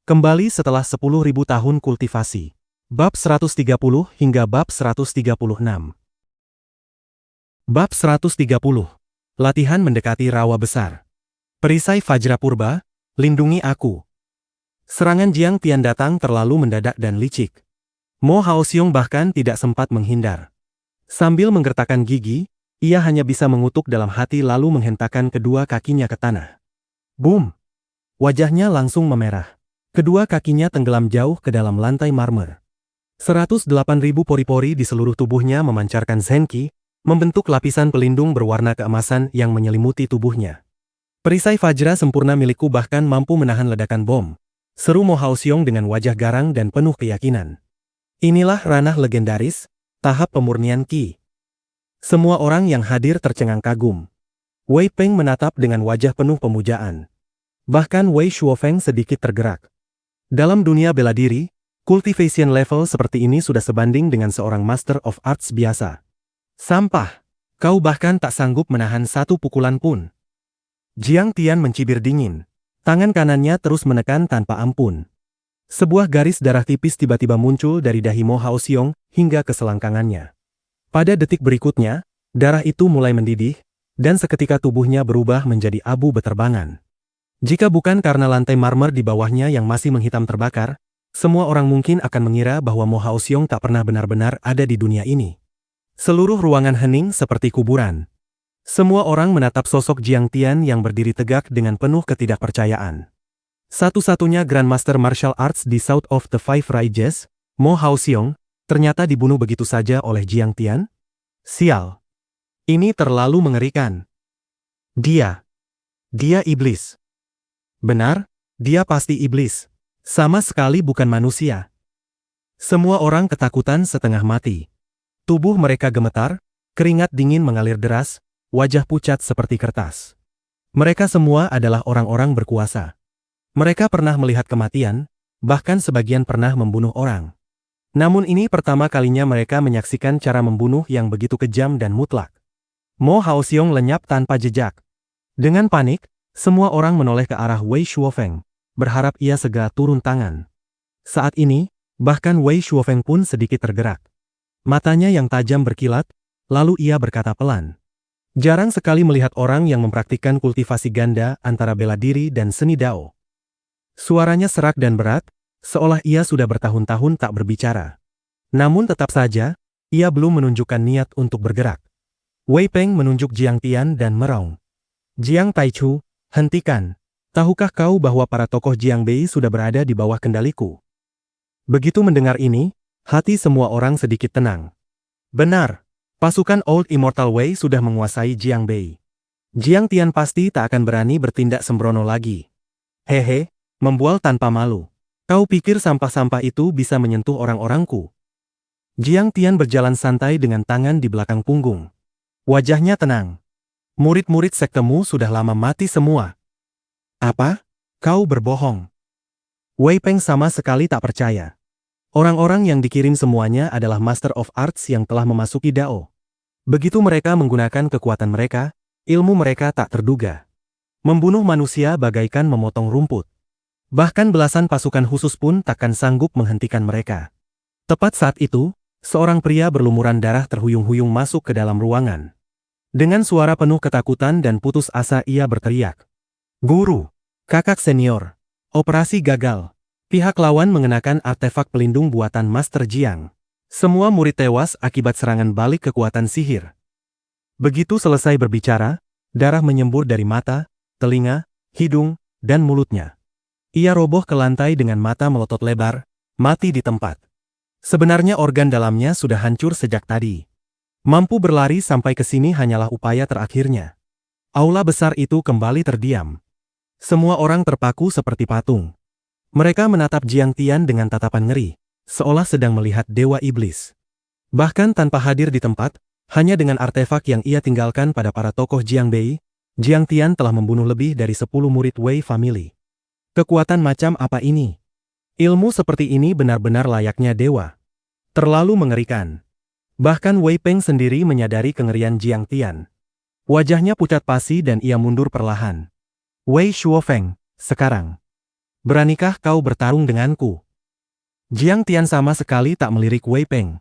Kembali setelah 10.000 tahun kultivasi. Bab 130 hingga bab 136. Bab 130. Latihan mendekati rawa besar. Perisai Fajra Purba, lindungi aku. Serangan Jiang Tian datang terlalu mendadak dan licik. Mo Haoxiong bahkan tidak sempat menghindar. Sambil menggertakkan gigi, ia hanya bisa mengutuk dalam hati lalu menghentakkan kedua kakinya ke tanah. Boom! Wajahnya langsung memerah. Kedua kakinya tenggelam jauh ke dalam lantai marmer. 108.000 pori-pori di seluruh tubuhnya memancarkan zenki, membentuk lapisan pelindung berwarna keemasan yang menyelimuti tubuhnya. Perisai Fajra sempurna milikku bahkan mampu menahan ledakan bom, seru Mo Haoxiong dengan wajah garang dan penuh keyakinan. Inilah ranah legendaris, tahap pemurnian Qi. Semua orang yang hadir tercengang kagum. Wei Peng menatap dengan wajah penuh pemujaan. Bahkan Wei Shuofeng sedikit tergerak. Dalam dunia bela diri, cultivation level seperti ini sudah sebanding dengan seorang Master of Arts biasa. Sampah! Kau bahkan tak sanggup menahan satu pukulan pun. Jiang Tian mencibir dingin. Tangan kanannya terus menekan tanpa ampun. Sebuah garis darah tipis tiba-tiba muncul dari dahi Mo Haoxiong hingga ke selangkangannya. Pada detik berikutnya, darah itu mulai mendidih, dan seketika tubuhnya berubah menjadi abu beterbangan. Jika bukan karena lantai marmer di bawahnya yang masih menghitam terbakar, semua orang mungkin akan mengira bahwa Mo Haoxiong tak pernah benar-benar ada di dunia ini. Seluruh ruangan hening seperti kuburan. Semua orang menatap sosok Jiang Tian yang berdiri tegak dengan penuh ketidakpercayaan. Satu-satunya Grandmaster Martial Arts di South of the Five Rages, Mo Haoxiong, ternyata dibunuh begitu saja oleh Jiang Tian? Sial! Ini terlalu mengerikan. Dia iblis. Benar, dia pasti iblis. Sama sekali bukan manusia. Semua orang ketakutan setengah mati. Tubuh mereka gemetar, keringat dingin mengalir deras, wajah pucat seperti kertas. Mereka semua adalah orang-orang berkuasa. Mereka pernah melihat kematian, bahkan sebagian pernah membunuh orang. Namun ini pertama kalinya mereka menyaksikan cara membunuh yang begitu kejam dan mutlak. Mo Haoxiong lenyap tanpa jejak. Dengan panik, semua orang menoleh ke arah Wei Shuofeng, berharap ia segera turun tangan. Saat ini, bahkan Wei Shuofeng pun sedikit tergerak. Matanya yang tajam berkilat, lalu ia berkata pelan. Jarang sekali melihat orang yang mempraktikkan kultivasi ganda antara bela diri dan seni Dao. Suaranya serak dan berat, seolah ia sudah bertahun-tahun tak berbicara. Namun tetap saja, ia belum menunjukkan niat untuk bergerak. Wei Peng menunjuk Jiang Tian dan meraung. Jiang Taichu, hentikan. Tahukah kau bahwa para tokoh Jiang Bei sudah berada di bawah kendaliku? Begitu mendengar ini, hati semua orang sedikit tenang. Benar, pasukan Old Immortal Wei sudah menguasai Jiang Bei. Jiang Tian pasti tak akan berani bertindak sembrono lagi. Hehe, membual tanpa malu. Kau pikir sampah-sampah itu bisa menyentuh orang-orangku? Jiang Tian berjalan santai dengan tangan di belakang punggung. Wajahnya tenang. Murid-murid sektemu sudah lama mati semua. Apa? Kau berbohong. Wei Peng sama sekali tak percaya. Orang-orang yang dikirim semuanya adalah Master of Arts yang telah memasuki Dao. Begitu mereka menggunakan kekuatan mereka, ilmu mereka tak terduga. Membunuh manusia bagaikan memotong rumput. Bahkan belasan pasukan khusus pun takkan sanggup menghentikan mereka. Tepat saat itu, seorang pria berlumuran darah terhuyung-huyung masuk ke dalam ruangan. Dengan suara penuh ketakutan dan putus asa ia berteriak. Guru, kakak senior, operasi gagal. Pihak lawan mengenakan artefak pelindung buatan Master Jiang. Semua murid tewas akibat serangan balik kekuatan sihir. Begitu selesai berbicara, darah menyembur dari mata, telinga, hidung, dan mulutnya. Ia roboh ke lantai dengan mata melotot lebar, mati di tempat. Sebenarnya organ dalamnya sudah hancur sejak tadi. Mampu berlari sampai ke sini hanyalah upaya terakhirnya. Aula besar itu kembali terdiam. Semua orang terpaku seperti patung. Mereka menatap Jiang Tian dengan tatapan ngeri, seolah sedang melihat dewa iblis. Bahkan tanpa hadir di tempat, hanya dengan artefak yang ia tinggalkan pada para tokoh Jiang Bei, Jiang Tian telah membunuh lebih dari 10 murid Wei family. Kekuatan macam apa ini? Ilmu seperti ini benar-benar layaknya dewa. Terlalu mengerikan. Bahkan Wei Peng sendiri menyadari kengerian Jiang Tian. Wajahnya pucat pasi dan ia mundur perlahan. Wei Shuofeng, sekarang. Beranikah kau bertarung denganku? Jiang Tian sama sekali tak melirik Wei Peng.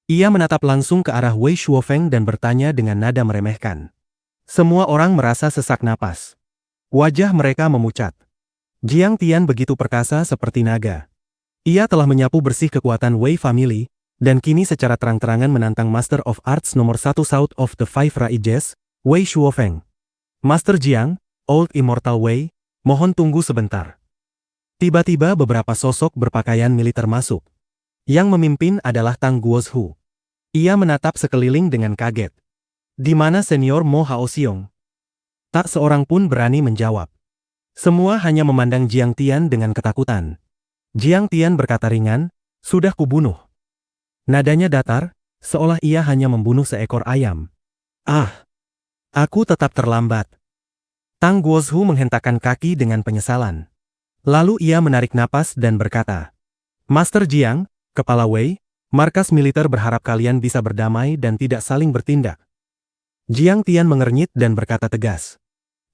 Ia menatap langsung ke arah Wei Shuofeng dan bertanya dengan nada meremehkan. Semua orang merasa sesak napas. Wajah mereka memucat. Jiang Tian begitu perkasa seperti naga. Ia telah menyapu bersih kekuatan Wei Family, dan kini secara terang-terangan menantang Master of Arts nomor 1 South of the Five Rages, Wei Shuofeng. Master Jiang, Old Immortal Wei, mohon tunggu sebentar. Tiba-tiba beberapa sosok berpakaian militer masuk. Yang memimpin adalah Tang Guozhu. Ia menatap sekeliling dengan kaget. Di mana senior Mo Haoxiong? Tak seorang pun berani menjawab. Semua hanya memandang Jiang Tian dengan ketakutan. Jiang Tian berkata ringan, sudah kubunuh. Nadanya datar, seolah ia hanya membunuh seekor ayam. Ah, aku tetap terlambat. Tang Guozhu menghentakkan kaki dengan penyesalan. Lalu ia menarik napas dan berkata, Master Jiang, Kepala Wei, markas militer berharap kalian bisa berdamai dan tidak saling bertindak. Jiang Tian mengernyit dan berkata tegas.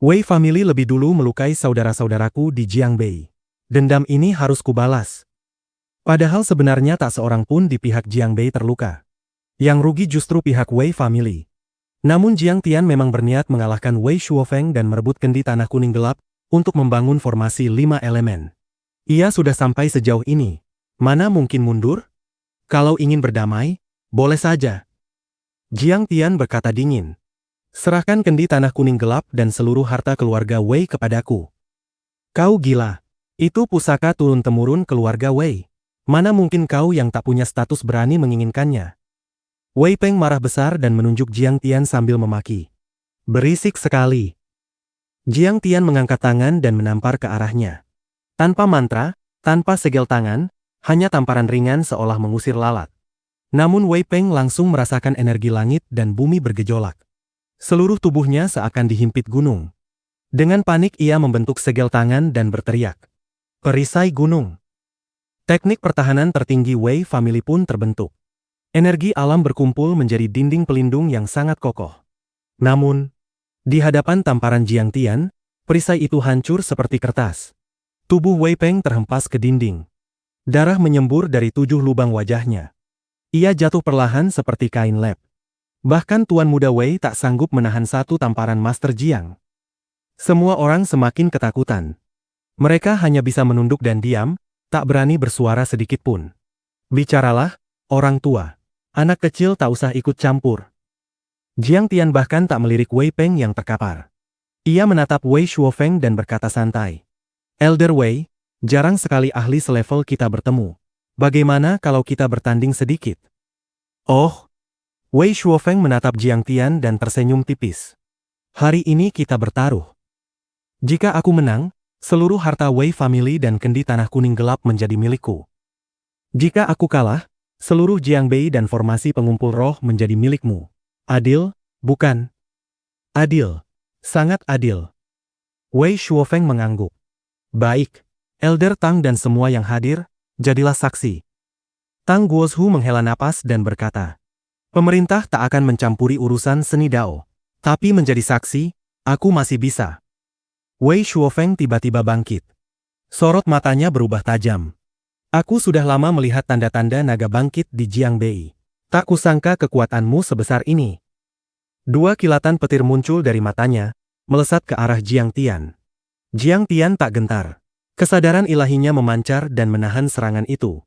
Wei Family lebih dulu melukai saudara-saudaraku di Jiangbei. Dendam ini harus kubalas. Padahal sebenarnya tak seorang pun di pihak Jiangbei terluka. Yang rugi justru pihak Wei Family. Namun Jiang Tian memang berniat mengalahkan Wei Shuofeng dan merebut kendi tanah kuning gelap untuk membangun formasi 5 elemen. Ia sudah sampai sejauh ini. Mana mungkin mundur? Kalau ingin berdamai, boleh saja. Jiang Tian berkata dingin. Serahkan kendi tanah kuning gelap dan seluruh harta keluarga Wei kepadaku. Kau gila. Itu pusaka turun-temurun keluarga Wei. Mana mungkin kau yang tak punya status berani menginginkannya? Wei Peng marah besar dan menunjuk Jiang Tian sambil memaki. Berisik sekali. Jiang Tian mengangkat tangan dan menampar ke arahnya. Tanpa mantra, tanpa segel tangan, hanya tamparan ringan seolah mengusir lalat. Namun Wei Peng langsung merasakan energi langit dan bumi bergejolak. Seluruh tubuhnya seakan dihimpit gunung. Dengan panik ia membentuk segel tangan dan berteriak. Perisai gunung. Teknik pertahanan tertinggi Wei Family pun terbentuk. Energi alam berkumpul menjadi dinding pelindung yang sangat kokoh. Namun, di hadapan tamparan Jiang Tian, perisai itu hancur seperti kertas. Tubuh Wei Peng terhempas ke dinding. Darah menyembur dari 7 lubang wajahnya. Ia jatuh perlahan seperti kain lep. Bahkan Tuan Muda Wei tak sanggup menahan satu tamparan Master Jiang. Semua orang semakin ketakutan. Mereka hanya bisa menunduk dan diam, tak berani bersuara sedikit pun. Bicaralah, orang tua. Anak kecil tak usah ikut campur. Jiang Tian bahkan tak melirik Wei Peng yang terkapar. Ia menatap Wei Shuofeng dan berkata santai. Elder Wei, jarang sekali ahli selevel kita bertemu. Bagaimana kalau kita bertanding sedikit? Oh, Wei Shuofeng menatap Jiang Tian dan tersenyum tipis. Hari ini kita bertaruh. Jika aku menang, seluruh harta Wei Family dan kendi tanah kuning gelap menjadi milikku. Jika aku kalah, seluruh Jiangbei dan formasi pengumpul roh menjadi milikmu. Adil, bukan? Adil. Sangat adil. Wei Shuofeng mengangguk. Baik. Elder Tang dan semua yang hadir, jadilah saksi. Tang Guozhu menghela napas dan berkata, pemerintah tak akan mencampuri urusan seni Dao. Tapi menjadi saksi, aku masih bisa. Wei Shuofeng tiba-tiba bangkit. Sorot matanya berubah tajam. Aku sudah lama melihat tanda-tanda naga bangkit di Jiangbei. Tak kusangka kekuatanmu sebesar ini. 2 kilatan petir muncul dari matanya, melesat ke arah Jiang Tian. Jiang Tian tak gentar. Kesadaran ilahinya memancar dan menahan serangan itu.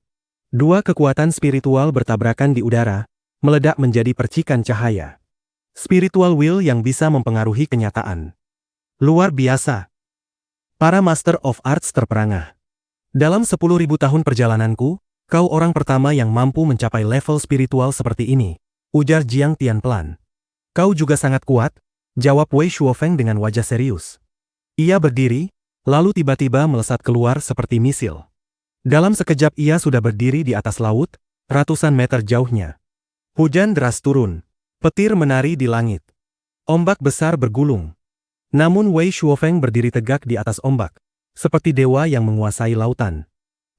2 kekuatan spiritual bertabrakan di udara, meledak menjadi percikan cahaya. Spiritual will yang bisa mempengaruhi kenyataan. Luar biasa. Para Master of Arts terperangah. Dalam 10.000 tahun perjalananku, kau orang pertama yang mampu mencapai level spiritual seperti ini, ujar Jiang Tian pelan. Kau juga sangat kuat, jawab Wei Shuofeng dengan wajah serius. Ia berdiri, lalu tiba-tiba melesat keluar seperti misil. Dalam sekejap ia sudah berdiri di atas laut, ratusan meter jauhnya. Hujan deras turun. Petir menari di langit. Ombak besar bergulung. Namun Wei Shuofeng berdiri tegak di atas ombak, seperti dewa yang menguasai lautan.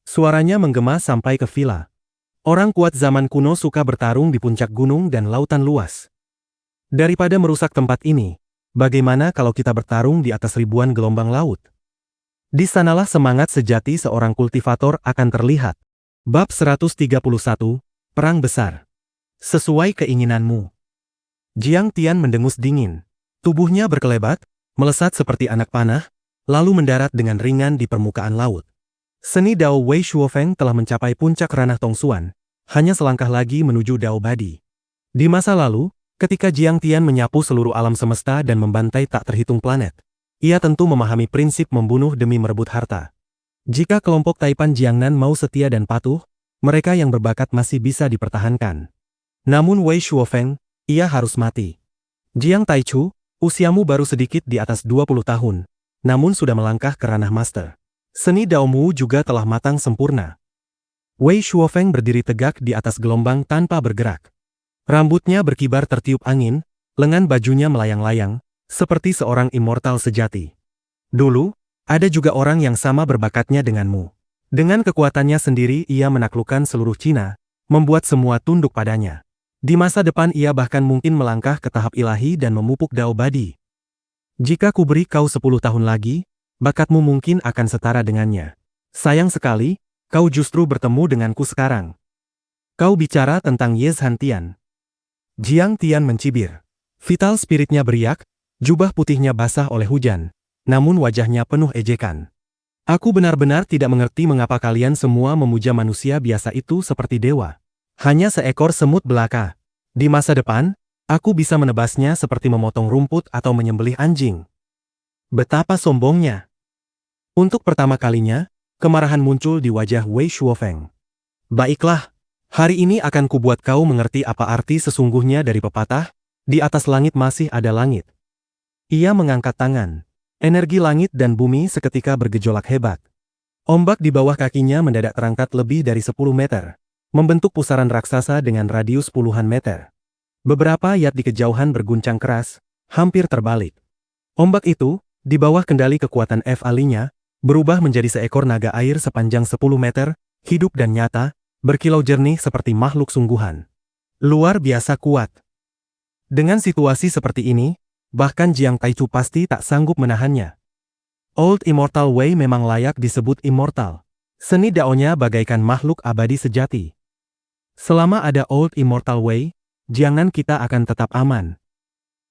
Suaranya menggema sampai ke villa. Orang kuat zaman kuno suka bertarung di puncak gunung dan lautan luas. Daripada merusak tempat ini, bagaimana kalau kita bertarung di atas ribuan gelombang laut? Di sanalah semangat sejati seorang kultivator akan terlihat. Bab 131, Perang Besar. Sesuai keinginanmu. Jiang Tian mendengus dingin. Tubuhnya berkelebat, melesat seperti anak panah, lalu mendarat dengan ringan di permukaan laut. Seni Dao Wei Shuofeng telah mencapai puncak ranah Tongsuan, hanya selangkah lagi menuju Dao Badi. Di masa lalu, ketika Jiang Tian menyapu seluruh alam semesta dan membantai tak terhitung planet, ia tentu memahami prinsip membunuh demi merebut harta. Jika kelompok Taipan Jiangnan mau setia dan patuh, mereka yang berbakat masih bisa dipertahankan. Namun Wei Shuofeng, ia harus mati. Jiang Taichu, usiamu baru sedikit di atas 20 tahun, namun sudah melangkah ke ranah master. Seni Daomu juga telah matang sempurna. Wei Shuofeng berdiri tegak di atas gelombang tanpa bergerak. Rambutnya berkibar tertiup angin, lengan bajunya melayang-layang, seperti seorang immortal sejati. Dulu, ada juga orang yang sama berbakatnya denganmu. Dengan kekuatannya sendiri ia menaklukkan seluruh Cina, membuat semua tunduk padanya. Di masa depan ia bahkan mungkin melangkah ke tahap ilahi dan memupuk Dao Badi. Jika ku beri kau 10 tahun lagi, bakatmu mungkin akan setara dengannya. Sayang sekali, kau justru bertemu denganku sekarang. Kau bicara tentang Ye Zhantian. Jiang Tian mencibir. Vital spiritnya beriak, jubah putihnya basah oleh hujan, namun wajahnya penuh ejekan. Aku benar-benar tidak mengerti mengapa kalian semua memuja manusia biasa itu seperti dewa. Hanya seekor semut belaka. Di masa depan, aku bisa menebasnya seperti memotong rumput atau menyembelih anjing. Betapa sombongnya. Untuk pertama kalinya, kemarahan muncul di wajah Wei Shuofeng. Baiklah, hari ini akan kubuat kau mengerti apa arti sesungguhnya dari pepatah, di atas langit masih ada langit. Ia mengangkat tangan. Energi langit dan bumi seketika bergejolak hebat. Ombak di bawah kakinya mendadak terangkat lebih dari 10 meter. Membentuk pusaran raksasa dengan radius puluhan meter. Beberapa yard di kejauhan berguncang keras, hampir terbalik. Ombak itu, di bawah kendali kekuatan F alinya, berubah menjadi seekor naga air sepanjang 10 meter, hidup dan nyata, berkilau jernih seperti makhluk sungguhan. Luar biasa kuat. Dengan situasi seperti ini, bahkan Jiang Taichu pasti tak sanggup menahannya. Old Immortal Wei memang layak disebut immortal. Seni daonya bagaikan makhluk abadi sejati. Selama ada Old Immortal Wei, Jiangnan kita akan tetap aman.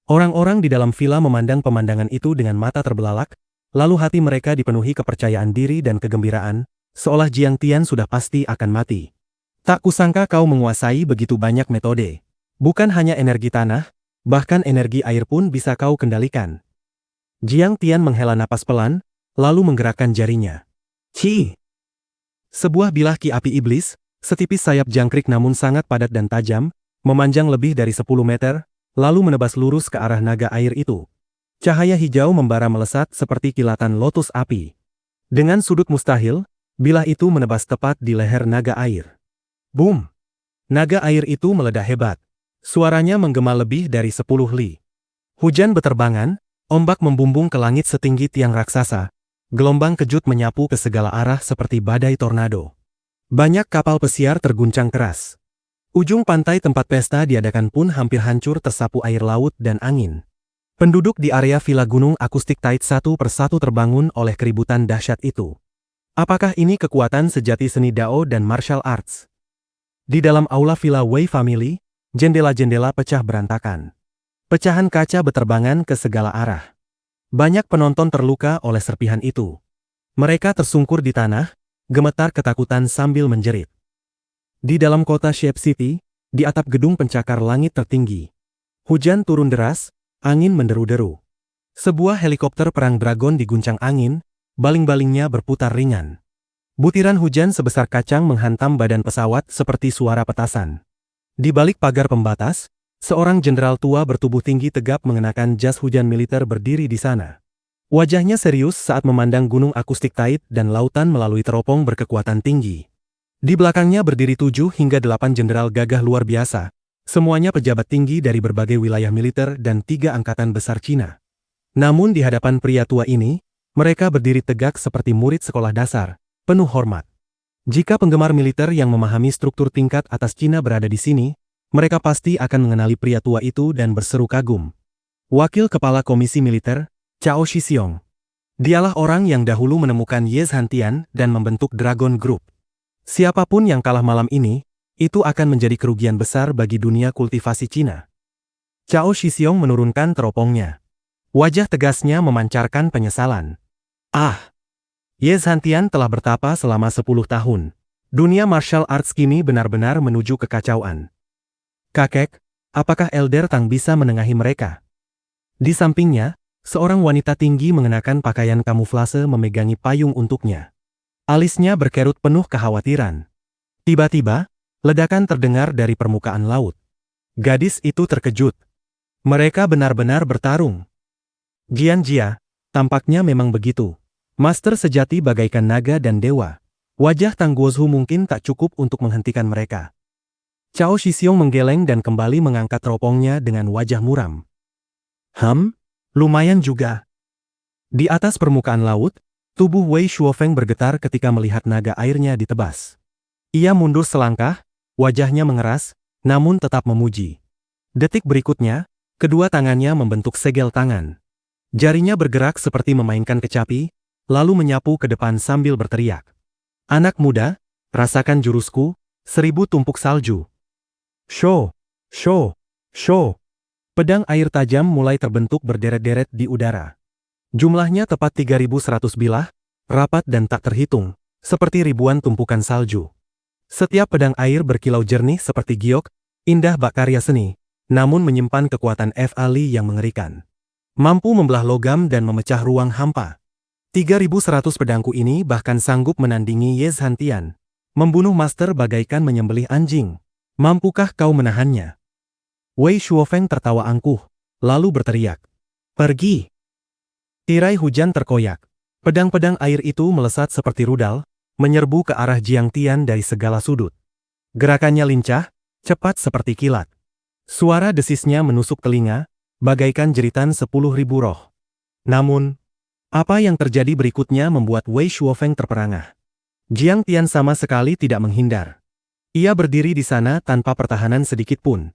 Orang-orang di dalam villa memandang pemandangan itu dengan mata terbelalak, lalu hati mereka dipenuhi kepercayaan diri dan kegembiraan, seolah Jiang Tian sudah pasti akan mati. Tak kusangka kau menguasai begitu banyak metode. Bukan hanya energi tanah, bahkan energi air pun bisa kau kendalikan. Jiang Tian menghela napas pelan, lalu menggerakkan jarinya. Ci! Sebuah bilah ki api iblis, setipis sayap jangkrik namun sangat padat dan tajam, memanjang lebih dari 10 meter, lalu menebas lurus ke arah naga air itu. Cahaya hijau membara melesat seperti kilatan lotus api. Dengan sudut mustahil, bilah itu menebas tepat di leher naga air. Boom! Naga air itu meledak hebat. Suaranya menggema lebih dari 10 li. Hujan beterbangan, ombak membumbung ke langit setinggi tiang raksasa. Gelombang kejut menyapu ke segala arah seperti badai tornado. Banyak kapal pesiar terguncang keras. Ujung pantai tempat pesta diadakan pun hampir hancur tersapu air laut dan angin. Penduduk di area villa gunung akustik Tait satu persatu terbangun oleh keributan dahsyat itu. Apakah ini kekuatan sejati seni Dao dan martial arts? Di dalam aula villa Wei Family, jendela-jendela pecah berantakan. Pecahan kaca beterbangan ke segala arah. Banyak penonton terluka oleh serpihan itu. Mereka tersungkur di tanah, gemetar ketakutan sambil menjerit. Di dalam kota Shape City, di atap gedung pencakar langit tertinggi. Hujan turun deras, angin menderu-deru. Sebuah helikopter perang dragon diguncang angin, baling-balingnya berputar ringan. Butiran hujan sebesar kacang menghantam badan pesawat seperti suara petasan. Di balik pagar pembatas, seorang jenderal tua bertubuh tinggi tegap mengenakan jas hujan militer berdiri di sana. Wajahnya serius saat memandang gunung akustik Tait dan lautan melalui teropong berkekuatan tinggi. Di belakangnya berdiri 7 hingga 8 jenderal gagah luar biasa, semuanya pejabat tinggi dari berbagai wilayah militer dan 3 angkatan besar Cina. Namun di hadapan pria tua ini, mereka berdiri tegak seperti murid sekolah dasar, penuh hormat. Jika penggemar militer yang memahami struktur tingkat atas Cina berada di sini, mereka pasti akan mengenali pria tua itu dan berseru kagum. Wakil Kepala Komisi Militer, Cao Shixiong. Dialah orang yang dahulu menemukan Ye Zhantian dan membentuk Dragon Group. Siapapun yang kalah malam ini, itu akan menjadi kerugian besar bagi dunia kultivasi Cina. Cao Shixiong menurunkan teropongnya. Wajah tegasnya memancarkan penyesalan. Ye Zhantian telah bertapa selama 10 tahun. Dunia martial arts kini benar-benar menuju kekacauan. Kakek, apakah Elder Tang bisa menengahi mereka? Di sampingnya, seorang wanita tinggi mengenakan pakaian kamuflase memegangi payung untuknya. Alisnya berkerut penuh kekhawatiran. Tiba-tiba, ledakan terdengar dari permukaan laut. Gadis itu terkejut. Mereka benar-benar bertarung. Jian Jia, tampaknya memang begitu. Master sejati bagaikan naga dan dewa. Wajah Tang Guozhu mungkin tak cukup untuk menghentikan mereka. Cao Shixiong menggeleng dan kembali mengangkat teropongnya dengan wajah muram. Lumayan juga. Di atas permukaan laut, tubuh Wei Shuofeng bergetar ketika melihat naga airnya ditebas. Ia mundur selangkah, wajahnya mengeras, namun tetap memuji. Detik berikutnya, kedua tangannya membentuk segel tangan. Jarinya bergerak seperti memainkan kecapi, lalu menyapu ke depan sambil berteriak. Anak muda, rasakan jurusku, 1000 tumpuk salju. Sho! Pedang air tajam mulai terbentuk berderet-deret di udara. Jumlahnya tepat 3100 bilah, rapat dan tak terhitung, seperti ribuan tumpukan salju. Setiap pedang air berkilau jernih seperti giok, indah bak karya seni, namun menyimpan kekuatan Li yang mengerikan. Mampu membelah logam dan memecah ruang hampa. 3100 pedangku ini bahkan sanggup menandingi Ye Zhantian. Membunuh master bagaikan menyembelih anjing. Mampukah kau menahannya? Wei Shuofeng tertawa angkuh, lalu berteriak. Pergi! Tirai hujan terkoyak. Pedang-pedang air itu melesat seperti rudal, menyerbu ke arah Jiang Tian dari segala sudut. Gerakannya lincah, cepat seperti kilat. Suara desisnya menusuk telinga, bagaikan jeritan 10.000 roh. Namun, apa yang terjadi berikutnya membuat Wei Shuofeng terperangah. Jiang Tian sama sekali tidak menghindar. Ia berdiri di sana tanpa pertahanan sedikit pun.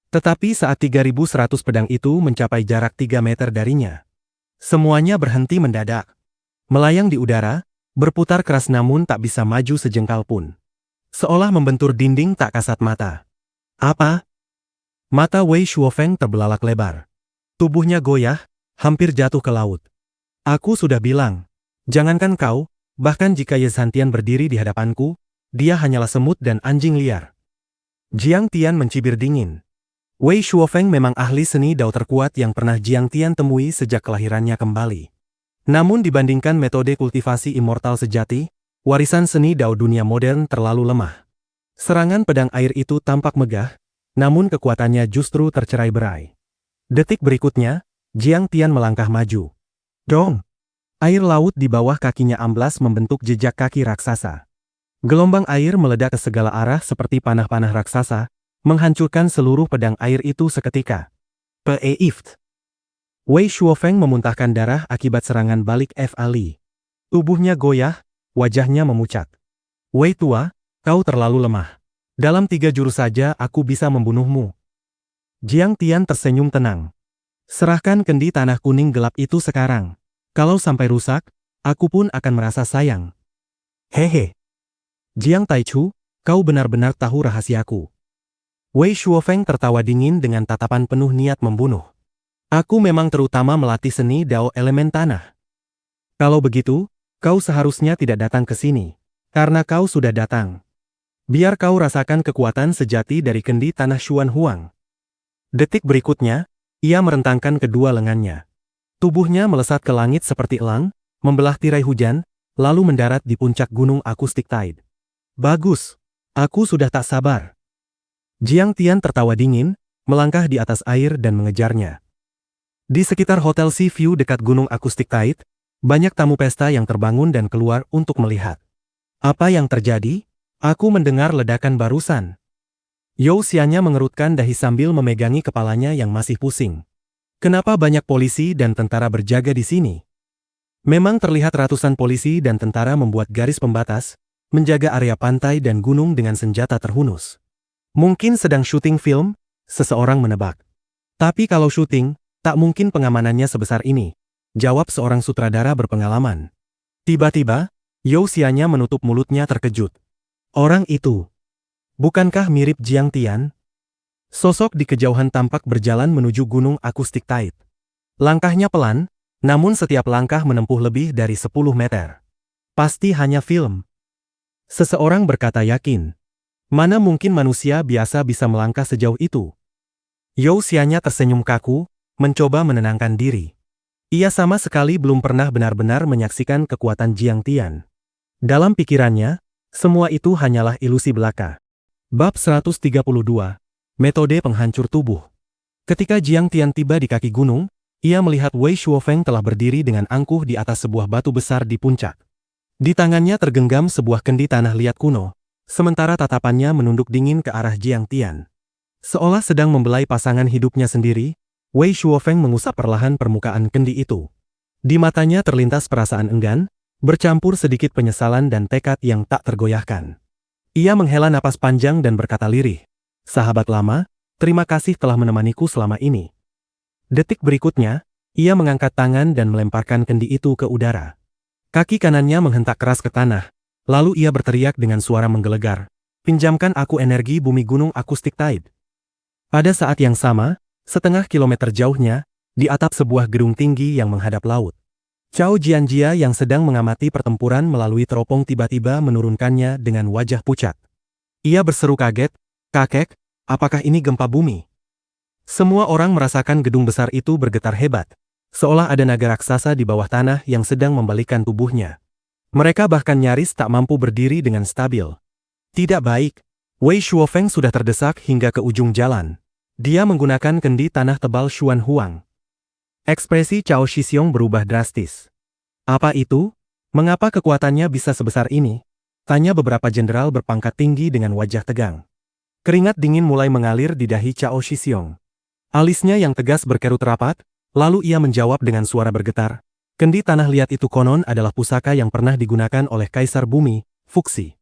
Tetapi saat 3100 pedang itu mencapai jarak 3 meter darinya, semuanya berhenti mendadak. Melayang di udara, berputar keras namun tak bisa maju sejengkal pun. Seolah membentur dinding tak kasat mata. Apa? Mata Wei Shuofeng terbelalak lebar. Tubuhnya goyah, hampir jatuh ke laut. Aku sudah bilang, jangankan kau, bahkan jika Ye Zhantian berdiri di hadapanku, dia hanyalah semut dan anjing liar. Jiang Tian mencibir dingin. Wei Shuofeng memang ahli seni dao terkuat yang pernah Jiang Tian temui sejak kelahirannya kembali. Namun dibandingkan metode kultivasi immortal sejati, warisan seni dao dunia modern terlalu lemah. Serangan pedang air itu tampak megah, namun kekuatannya justru tercerai-berai. Detik berikutnya, Jiang Tian melangkah maju. Dong! Air laut di bawah kakinya amblas membentuk jejak kaki raksasa. Gelombang air meledak ke segala arah seperti panah-panah raksasa, menghancurkan seluruh pedang air itu seketika. Peift! Wei Shuofeng memuntahkan darah akibat serangan balik Li. Tubuhnya goyah, wajahnya memucat. Wei tua, kau terlalu lemah. Dalam 3 jurus saja aku bisa membunuhmu. Jiang Tian tersenyum tenang. Serahkan kendi tanah kuning gelap itu sekarang. Kalau sampai rusak, aku pun akan merasa sayang. Hehe. Jiang Taichu, kau benar-benar tahu rahasiaku. Wei Shuofeng tertawa dingin dengan tatapan penuh niat membunuh. Aku memang terutama melatih seni dao elemen tanah. Kalau begitu, kau seharusnya tidak datang ke sini. Karena kau sudah datang. Biar kau rasakan kekuatan sejati dari kendi tanah Xuan Huang. Detik berikutnya, ia merentangkan kedua lengannya. Tubuhnya melesat ke langit seperti elang, membelah tirai hujan, lalu mendarat di puncak gunung Acoustic Tide. Bagus, aku sudah tak sabar. Jiang Tian tertawa dingin, melangkah di atas air dan mengejarnya. Di sekitar Hotel Sea View dekat gunung Acoustic Tide, banyak tamu pesta yang terbangun dan keluar untuk melihat. Apa yang terjadi? Aku mendengar ledakan barusan. Yao Xianya mengerutkan dahi sambil memegangi kepalanya yang masih pusing. Kenapa banyak polisi dan tentara berjaga di sini? Memang terlihat ratusan polisi dan tentara membuat garis pembatas, menjaga area pantai dan gunung dengan senjata terhunus. Mungkin sedang syuting film, seseorang menebak. Tapi kalau syuting, tak mungkin pengamanannya sebesar ini. jawab seorang sutradara berpengalaman. Tiba-tiba, Yao Xianya menutup mulutnya terkejut. Orang itu, bukankah mirip Jiang Tian? Sosok di kejauhan tampak berjalan menuju gunung akustik Tait. Langkahnya pelan, namun setiap langkah menempuh lebih dari 10 meter. Pasti hanya film. Seseorang berkata yakin. Mana mungkin manusia biasa bisa melangkah sejauh itu? Yao Xianya tersenyum kaku, mencoba menenangkan diri. Ia sama sekali belum pernah benar-benar menyaksikan kekuatan Jiang Tian. Dalam pikirannya, semua itu hanyalah ilusi belaka. Bab 132. Metode penghancur tubuh. Ketika Jiang Tian tiba di kaki gunung, ia melihat Wei Shuofeng telah berdiri dengan angkuh di atas sebuah batu besar di puncak. Di tangannya tergenggam sebuah kendi tanah liat kuno, sementara tatapannya menunduk dingin ke arah Jiang Tian. Seolah sedang membelai pasangan hidupnya sendiri, Wei Shuofeng mengusap perlahan permukaan kendi itu. Di matanya terlintas perasaan enggan, bercampur sedikit penyesalan dan tekad yang tak tergoyahkan. Ia menghela napas panjang dan berkata lirih, "Sahabat lama, terima kasih telah menemaniku selama ini." Detik berikutnya, ia mengangkat tangan dan melemparkan kendi itu ke udara. Kaki kanannya menghentak keras ke tanah, lalu ia berteriak dengan suara menggelegar, "Pinjamkan aku energi bumi gunung akustik Tait." Pada saat yang sama, setengah kilometer jauhnya, di atap sebuah gedung tinggi yang menghadap laut, Cao Jianjia yang sedang mengamati pertempuran melalui teropong tiba-tiba menurunkannya dengan wajah pucat. Ia berseru kaget, "Kakek, apakah ini gempa bumi?" Semua orang merasakan gedung besar itu bergetar hebat, seolah ada naga raksasa di bawah tanah yang sedang membalikkan tubuhnya. Mereka bahkan nyaris tak mampu berdiri dengan stabil. Tidak baik, Wei Shuofeng sudah terdesak hingga ke ujung jalan. Dia menggunakan kendi tanah tebal Xuan Huang. Ekspresi Cao Shixiong berubah drastis. "Apa itu? Mengapa kekuatannya bisa sebesar ini?" tanya beberapa jenderal berpangkat tinggi dengan wajah tegang. Keringat dingin mulai mengalir di dahi Cao Shixiong. Alisnya yang tegas berkerut rapat, lalu ia menjawab dengan suara bergetar, "Kendi tanah liat itu konon adalah pusaka yang pernah digunakan oleh Kaisar Bumi, Fuxi."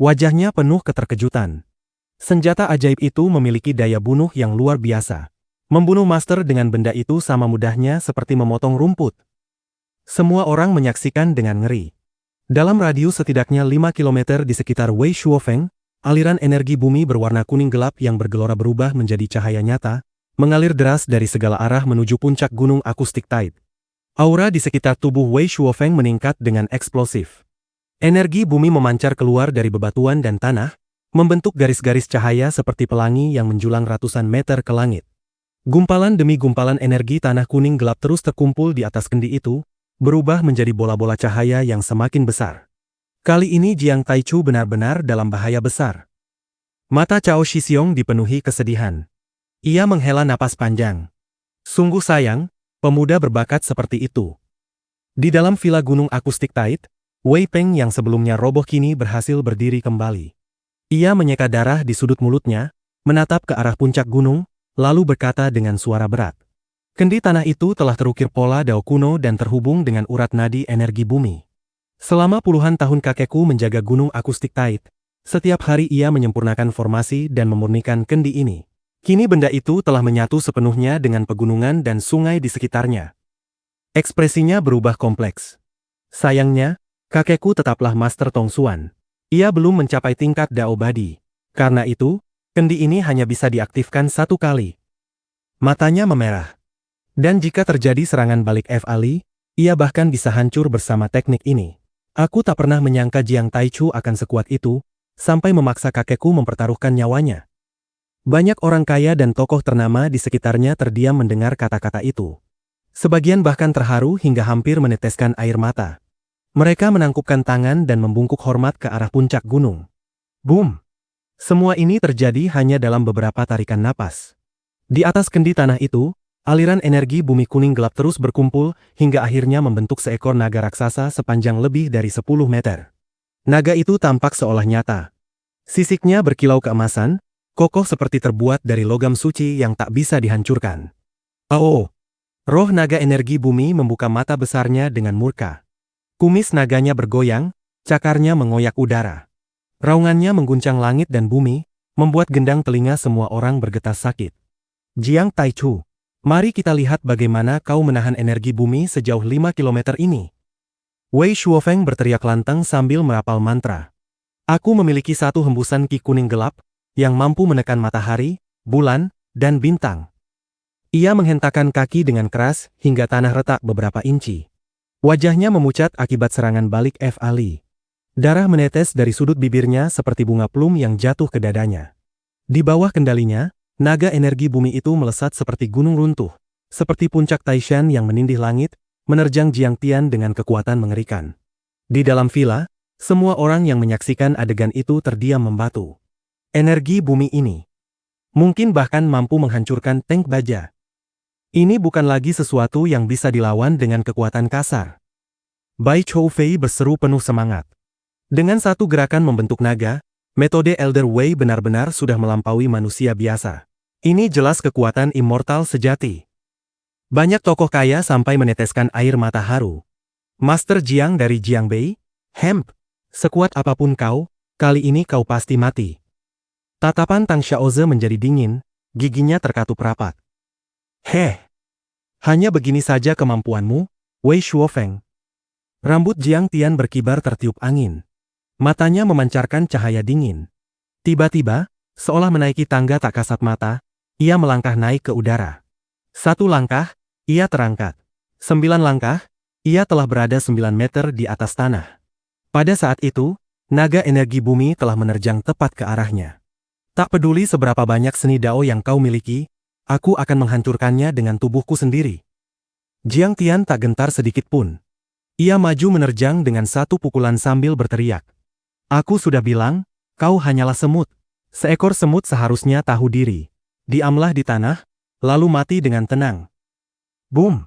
Wajahnya penuh keterkejutan. Senjata ajaib itu memiliki daya bunuh yang luar biasa. Membunuh master dengan benda itu sama mudahnya seperti memotong rumput. Semua orang menyaksikan dengan ngeri. Dalam radius setidaknya 5 km di sekitar Wei Shuofeng, aliran energi bumi berwarna kuning gelap yang bergelora berubah menjadi cahaya nyata, mengalir deras dari segala arah menuju puncak gunung akustik Tait. Aura di sekitar tubuh Wei Shuofeng meningkat dengan eksplosif. Energi bumi memancar keluar dari bebatuan dan tanah, membentuk garis-garis cahaya seperti pelangi yang menjulang ratusan meter ke langit. Gumpalan demi gumpalan energi tanah kuning gelap terus terkumpul di atas kendi itu, berubah menjadi bola-bola cahaya yang semakin besar. Kali ini Jiang Taichu benar-benar dalam bahaya besar. Mata Cao Shixiong dipenuhi kesedihan. Ia menghela napas panjang. Sungguh sayang, pemuda berbakat seperti itu. Di dalam villa gunung akustik Tait, Wei Peng yang sebelumnya roboh kini berhasil berdiri kembali. Ia menyeka darah di sudut mulutnya, menatap ke arah puncak gunung, lalu berkata dengan suara berat. "Kendi tanah itu telah terukir pola dao kuno dan terhubung dengan urat nadi energi bumi. Selama puluhan tahun kakekku menjaga gunung akustik Tait, setiap hari ia menyempurnakan formasi dan memurnikan kendi ini. Kini benda itu telah menyatu sepenuhnya dengan pegunungan dan sungai di sekitarnya." Ekspresinya berubah kompleks. Sayangnya, kakekku tetaplah Master Tong Xuan. Ia belum mencapai tingkat Dao Badi. Karena itu, kendi ini hanya bisa diaktifkan satu kali. Matanya memerah. Dan jika terjadi serangan balik F. Ali, ia bahkan bisa hancur bersama teknik ini. Aku tak pernah menyangka Jiang Taichu akan sekuat itu, sampai memaksa kakekku mempertaruhkan nyawanya. Banyak orang kaya dan tokoh ternama di sekitarnya terdiam mendengar kata-kata itu. Sebagian bahkan terharu hingga hampir meneteskan air mata. Mereka menangkupkan tangan dan membungkuk hormat ke arah puncak gunung. Boom! Semua ini terjadi hanya dalam beberapa tarikan napas. Di atas kendi tanah itu, aliran energi bumi kuning gelap terus berkumpul hingga akhirnya membentuk seekor naga raksasa sepanjang lebih dari 10 meter. Naga itu tampak seolah nyata. Sisiknya berkilau keemasan, kokoh seperti terbuat dari logam suci yang tak bisa dihancurkan. Oh! Roh naga energi bumi membuka mata besarnya dengan murka. Kumis naganya bergoyang, cakarnya mengoyak udara. Raungannya mengguncang langit dan bumi, membuat gendang telinga semua orang bergetar sakit. "Jiang Taichu, Mari kita lihat bagaimana kau menahan energi bumi sejauh 5 kilometer ini. Wei Shuofeng berteriak lantang sambil merapal mantra. Aku memiliki satu hembusan ki kuning gelap, yang mampu menekan matahari, bulan, dan bintang. Ia menghentakkan kaki dengan keras hingga tanah retak beberapa inci. Wajahnya memucat akibat serangan balik F. Ali. Darah menetes dari sudut bibirnya seperti bunga plum yang jatuh ke dadanya. Di bawah kendalinya, naga energi bumi itu melesat seperti gunung runtuh, seperti puncak Taishan yang menindih langit, menerjang Jiang Tian dengan kekuatan mengerikan. Di dalam villa, semua orang yang menyaksikan adegan itu terdiam membatu. Energi bumi ini mungkin bahkan mampu menghancurkan tank baja. Ini bukan lagi sesuatu yang bisa dilawan dengan kekuatan kasar. Bai Chou Fei berseru penuh semangat. Dengan satu gerakan membentuk naga, metode Elder Wei benar-benar sudah melampaui manusia biasa. Ini jelas kekuatan immortal sejati. Banyak tokoh kaya sampai meneteskan air mata haru. Master Jiang dari Jiangbei, Hemp, sekuat apapun kau, kali ini kau pasti mati. Tatapan Tang Xiaoze menjadi dingin, giginya terkatup rapat. Hanya begini saja kemampuanmu, Wei Shuofeng. Rambut Jiang Tian berkibar tertiup angin. Matanya memancarkan cahaya dingin. Tiba-tiba, seolah menaiki tangga tak kasat mata, ia melangkah naik ke udara. 1 langkah, ia terangkat. 9 langkah, ia telah berada 9 meter di atas tanah. Pada saat itu, naga energi bumi telah menerjang tepat ke arahnya. Tak peduli seberapa banyak seni dao yang kau miliki, aku akan menghancurkannya dengan tubuhku sendiri. Jiang Tian tak gentar sedikit pun. Ia maju menerjang dengan satu pukulan sambil berteriak. Aku sudah bilang, kau hanyalah semut. Seekor semut seharusnya tahu diri. Diamlah di tanah, lalu mati dengan tenang. Boom!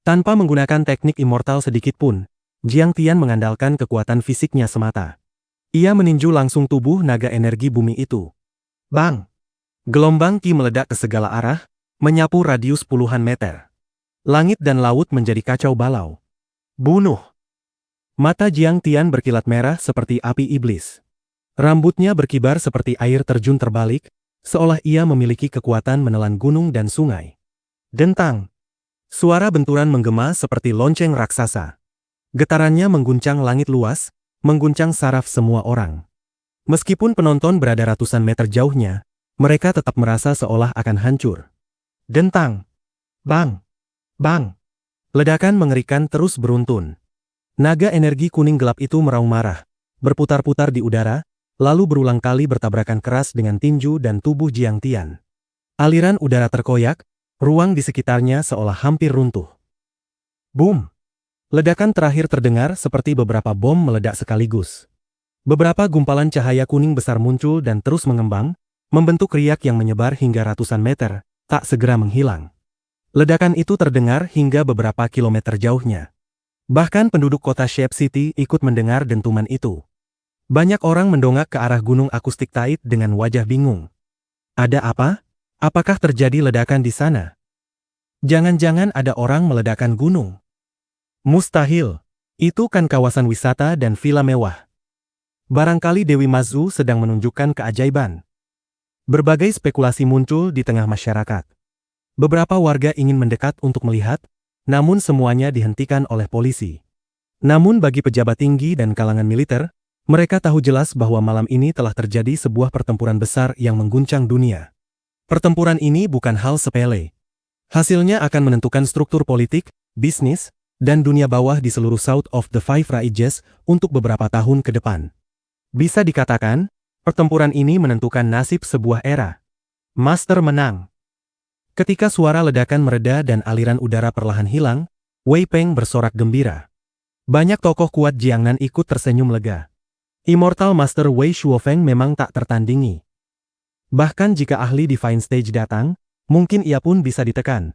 Tanpa menggunakan teknik immortal sedikit pun, Jiang Tian mengandalkan kekuatan fisiknya semata. Ia meninju langsung tubuh naga energi bumi itu. Bang! Gelombang ki meledak ke segala arah, menyapu radius puluhan meter. Langit dan laut menjadi kacau balau. Bunuh! Mata Jiang Tian berkilat merah seperti api iblis. Rambutnya berkibar seperti air terjun terbalik, seolah ia memiliki kekuatan menelan gunung dan sungai. Dentang! Suara benturan menggema seperti lonceng raksasa. Getarannya mengguncang langit luas, mengguncang saraf semua orang. Meskipun penonton berada ratusan meter jauhnya, mereka tetap merasa seolah akan hancur. Dentang! Bang! Bang! Ledakan mengerikan terus beruntun. Naga energi kuning gelap itu meraung marah, berputar-putar di udara, lalu berulang kali bertabrakan keras dengan tinju dan tubuh Jiang Tian. Aliran udara terkoyak, ruang di sekitarnya seolah hampir runtuh. Boom! Ledakan terakhir terdengar seperti beberapa bom meledak sekaligus. Beberapa gumpalan cahaya kuning besar muncul dan terus mengembang, membentuk riak yang menyebar hingga ratusan meter, tak segera menghilang. Ledakan itu terdengar hingga beberapa kilometer jauhnya. Bahkan penduduk kota Shape City ikut mendengar dentuman itu. Banyak orang mendongak ke arah gunung akustik Tait dengan wajah bingung. Ada apa? Apakah terjadi ledakan di sana? Jangan-jangan ada orang meledakkan gunung. Mustahil. Itu kan kawasan wisata dan villa mewah. Barangkali Dewi Mazu sedang menunjukkan keajaiban. Berbagai spekulasi muncul di tengah masyarakat. Beberapa warga ingin mendekat untuk melihat, namun semuanya dihentikan oleh polisi. Namun bagi pejabat tinggi dan kalangan militer, mereka tahu jelas bahwa malam ini telah terjadi sebuah pertempuran besar yang mengguncang dunia. Pertempuran ini bukan hal sepele. Hasilnya akan menentukan struktur politik, bisnis, dan dunia bawah di seluruh South of the Five Rages untuk beberapa tahun ke depan. Bisa dikatakan, pertempuran ini menentukan nasib sebuah era. Master menang. Ketika suara ledakan mereda dan aliran udara perlahan hilang, Wei Peng bersorak gembira. Banyak tokoh kuat Jiangnan ikut tersenyum lega. Immortal Master Wei Shuofeng memang tak tertandingi. Bahkan jika ahli Divine Stage datang, mungkin ia pun bisa ditekan.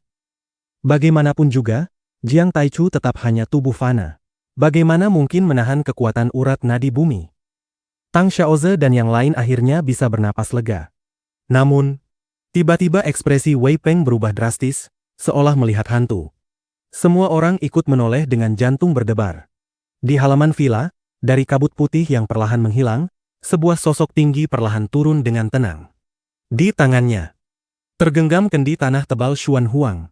Bagaimanapun juga, Jiang Taichu tetap hanya tubuh fana. Bagaimana mungkin menahan kekuatan urat nadi bumi? Tang Xiaoze dan yang lain akhirnya bisa bernapas lega. Namun, tiba-tiba ekspresi Wei Peng berubah drastis, seolah melihat hantu. Semua orang ikut menoleh dengan jantung berdebar. Di halaman villa, dari kabut putih yang perlahan menghilang, sebuah sosok tinggi perlahan turun dengan tenang. Di tangannya tergenggam kendi tanah tebal Xuan Huang.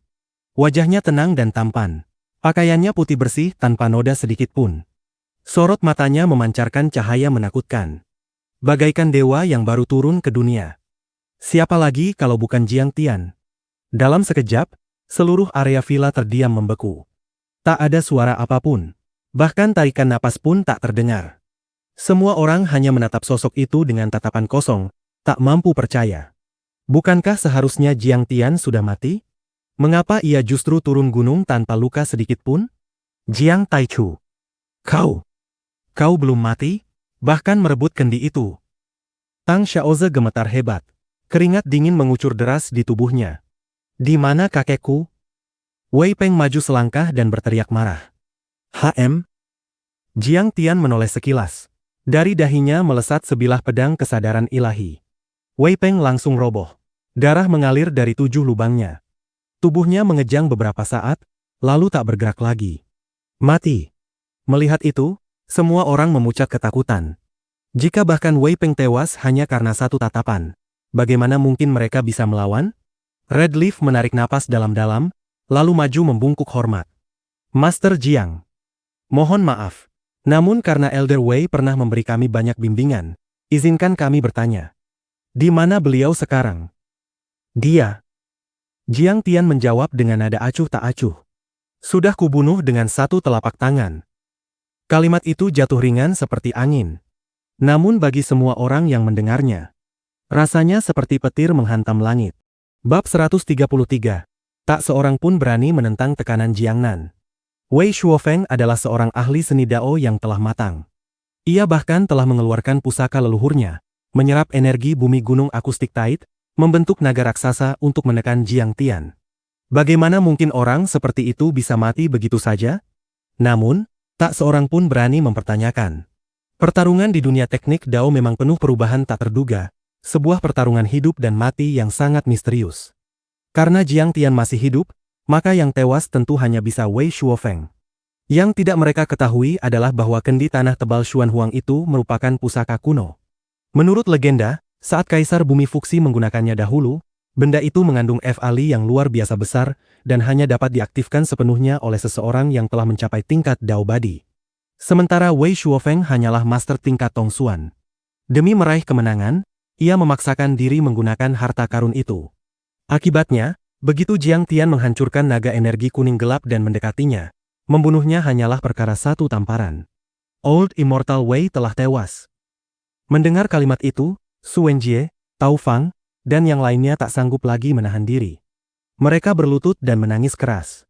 Wajahnya tenang dan tampan. Pakaiannya putih bersih tanpa noda sedikit pun. Sorot matanya memancarkan cahaya menakutkan. Bagaikan dewa yang baru turun ke dunia. Siapa lagi kalau bukan Jiang Tian? Dalam sekejap, seluruh area villa terdiam membeku. Tak ada suara apapun. Bahkan tarikan napas pun tak terdengar. Semua orang hanya menatap sosok itu dengan tatapan kosong, tak mampu percaya. Bukankah seharusnya Jiang Tian sudah mati? Mengapa ia justru turun gunung tanpa luka sedikit pun? Jiang Taichu. Kau belum mati? Bahkan merebut kendi itu. Tang Xiaoze gemetar hebat. Keringat dingin mengucur deras di tubuhnya. Di mana kakekku? Wei Peng maju selangkah dan berteriak marah. Jiang Tian menoleh sekilas. Dari dahinya melesat sebilah pedang kesadaran ilahi. Wei Peng langsung roboh. Darah mengalir dari 7 lubangnya. Tubuhnya mengejang beberapa saat, lalu tak bergerak lagi. Mati. Melihat itu, semua orang memucat ketakutan. Jika bahkan Wei Peng tewas hanya karena satu tatapan, bagaimana mungkin mereka bisa melawan? Red Leaf menarik napas dalam-dalam, lalu maju membungkuk hormat. Master Jiang. Mohon maaf. Namun karena Elder Wei pernah memberi kami banyak bimbingan, izinkan kami bertanya. Di mana beliau sekarang? Dia. Jiang Tian menjawab dengan nada acuh tak acuh. Sudah kubunuh dengan satu telapak tangan. Kalimat itu jatuh ringan seperti angin. Namun bagi semua orang yang mendengarnya, rasanya seperti petir menghantam langit. Bab 133. Tak seorang pun berani menentang tekanan Jiang Nan. Wei Shuofeng adalah seorang ahli seni dao yang telah matang. Ia bahkan telah mengeluarkan pusaka leluhurnya, menyerap energi bumi gunung akustik Tait, membentuk naga raksasa untuk menekan Jiang Tian. Bagaimana mungkin orang seperti itu bisa mati begitu saja? Namun, tak seorang pun berani mempertanyakan. Pertarungan di dunia teknik dao memang penuh perubahan tak terduga, sebuah pertarungan hidup dan mati yang sangat misterius. Karena Jiang Tian masih hidup, maka yang tewas tentu hanya bisa Wei Shuofeng. Yang tidak mereka ketahui adalah bahwa kendi tanah tebal Xuan Huang itu merupakan pusaka kuno. Menurut legenda, saat Kaisar Bumi Fuksi menggunakannya dahulu, benda itu mengandung Fali yang luar biasa besar dan hanya dapat diaktifkan sepenuhnya oleh seseorang yang telah mencapai tingkat Dao Badi. Sementara Wei Shuofeng hanyalah master tingkat Tong Xuan. Demi meraih kemenangan, ia memaksakan diri menggunakan harta karun itu. Akibatnya, begitu Jiang Tian menghancurkan naga energi kuning gelap dan mendekatinya, membunuhnya hanyalah perkara satu tamparan. Old Immortal Wei telah tewas. Mendengar kalimat itu, Su Wenjie, Tao Fang, dan yang lainnya tak sanggup lagi menahan diri. Mereka berlutut dan menangis keras.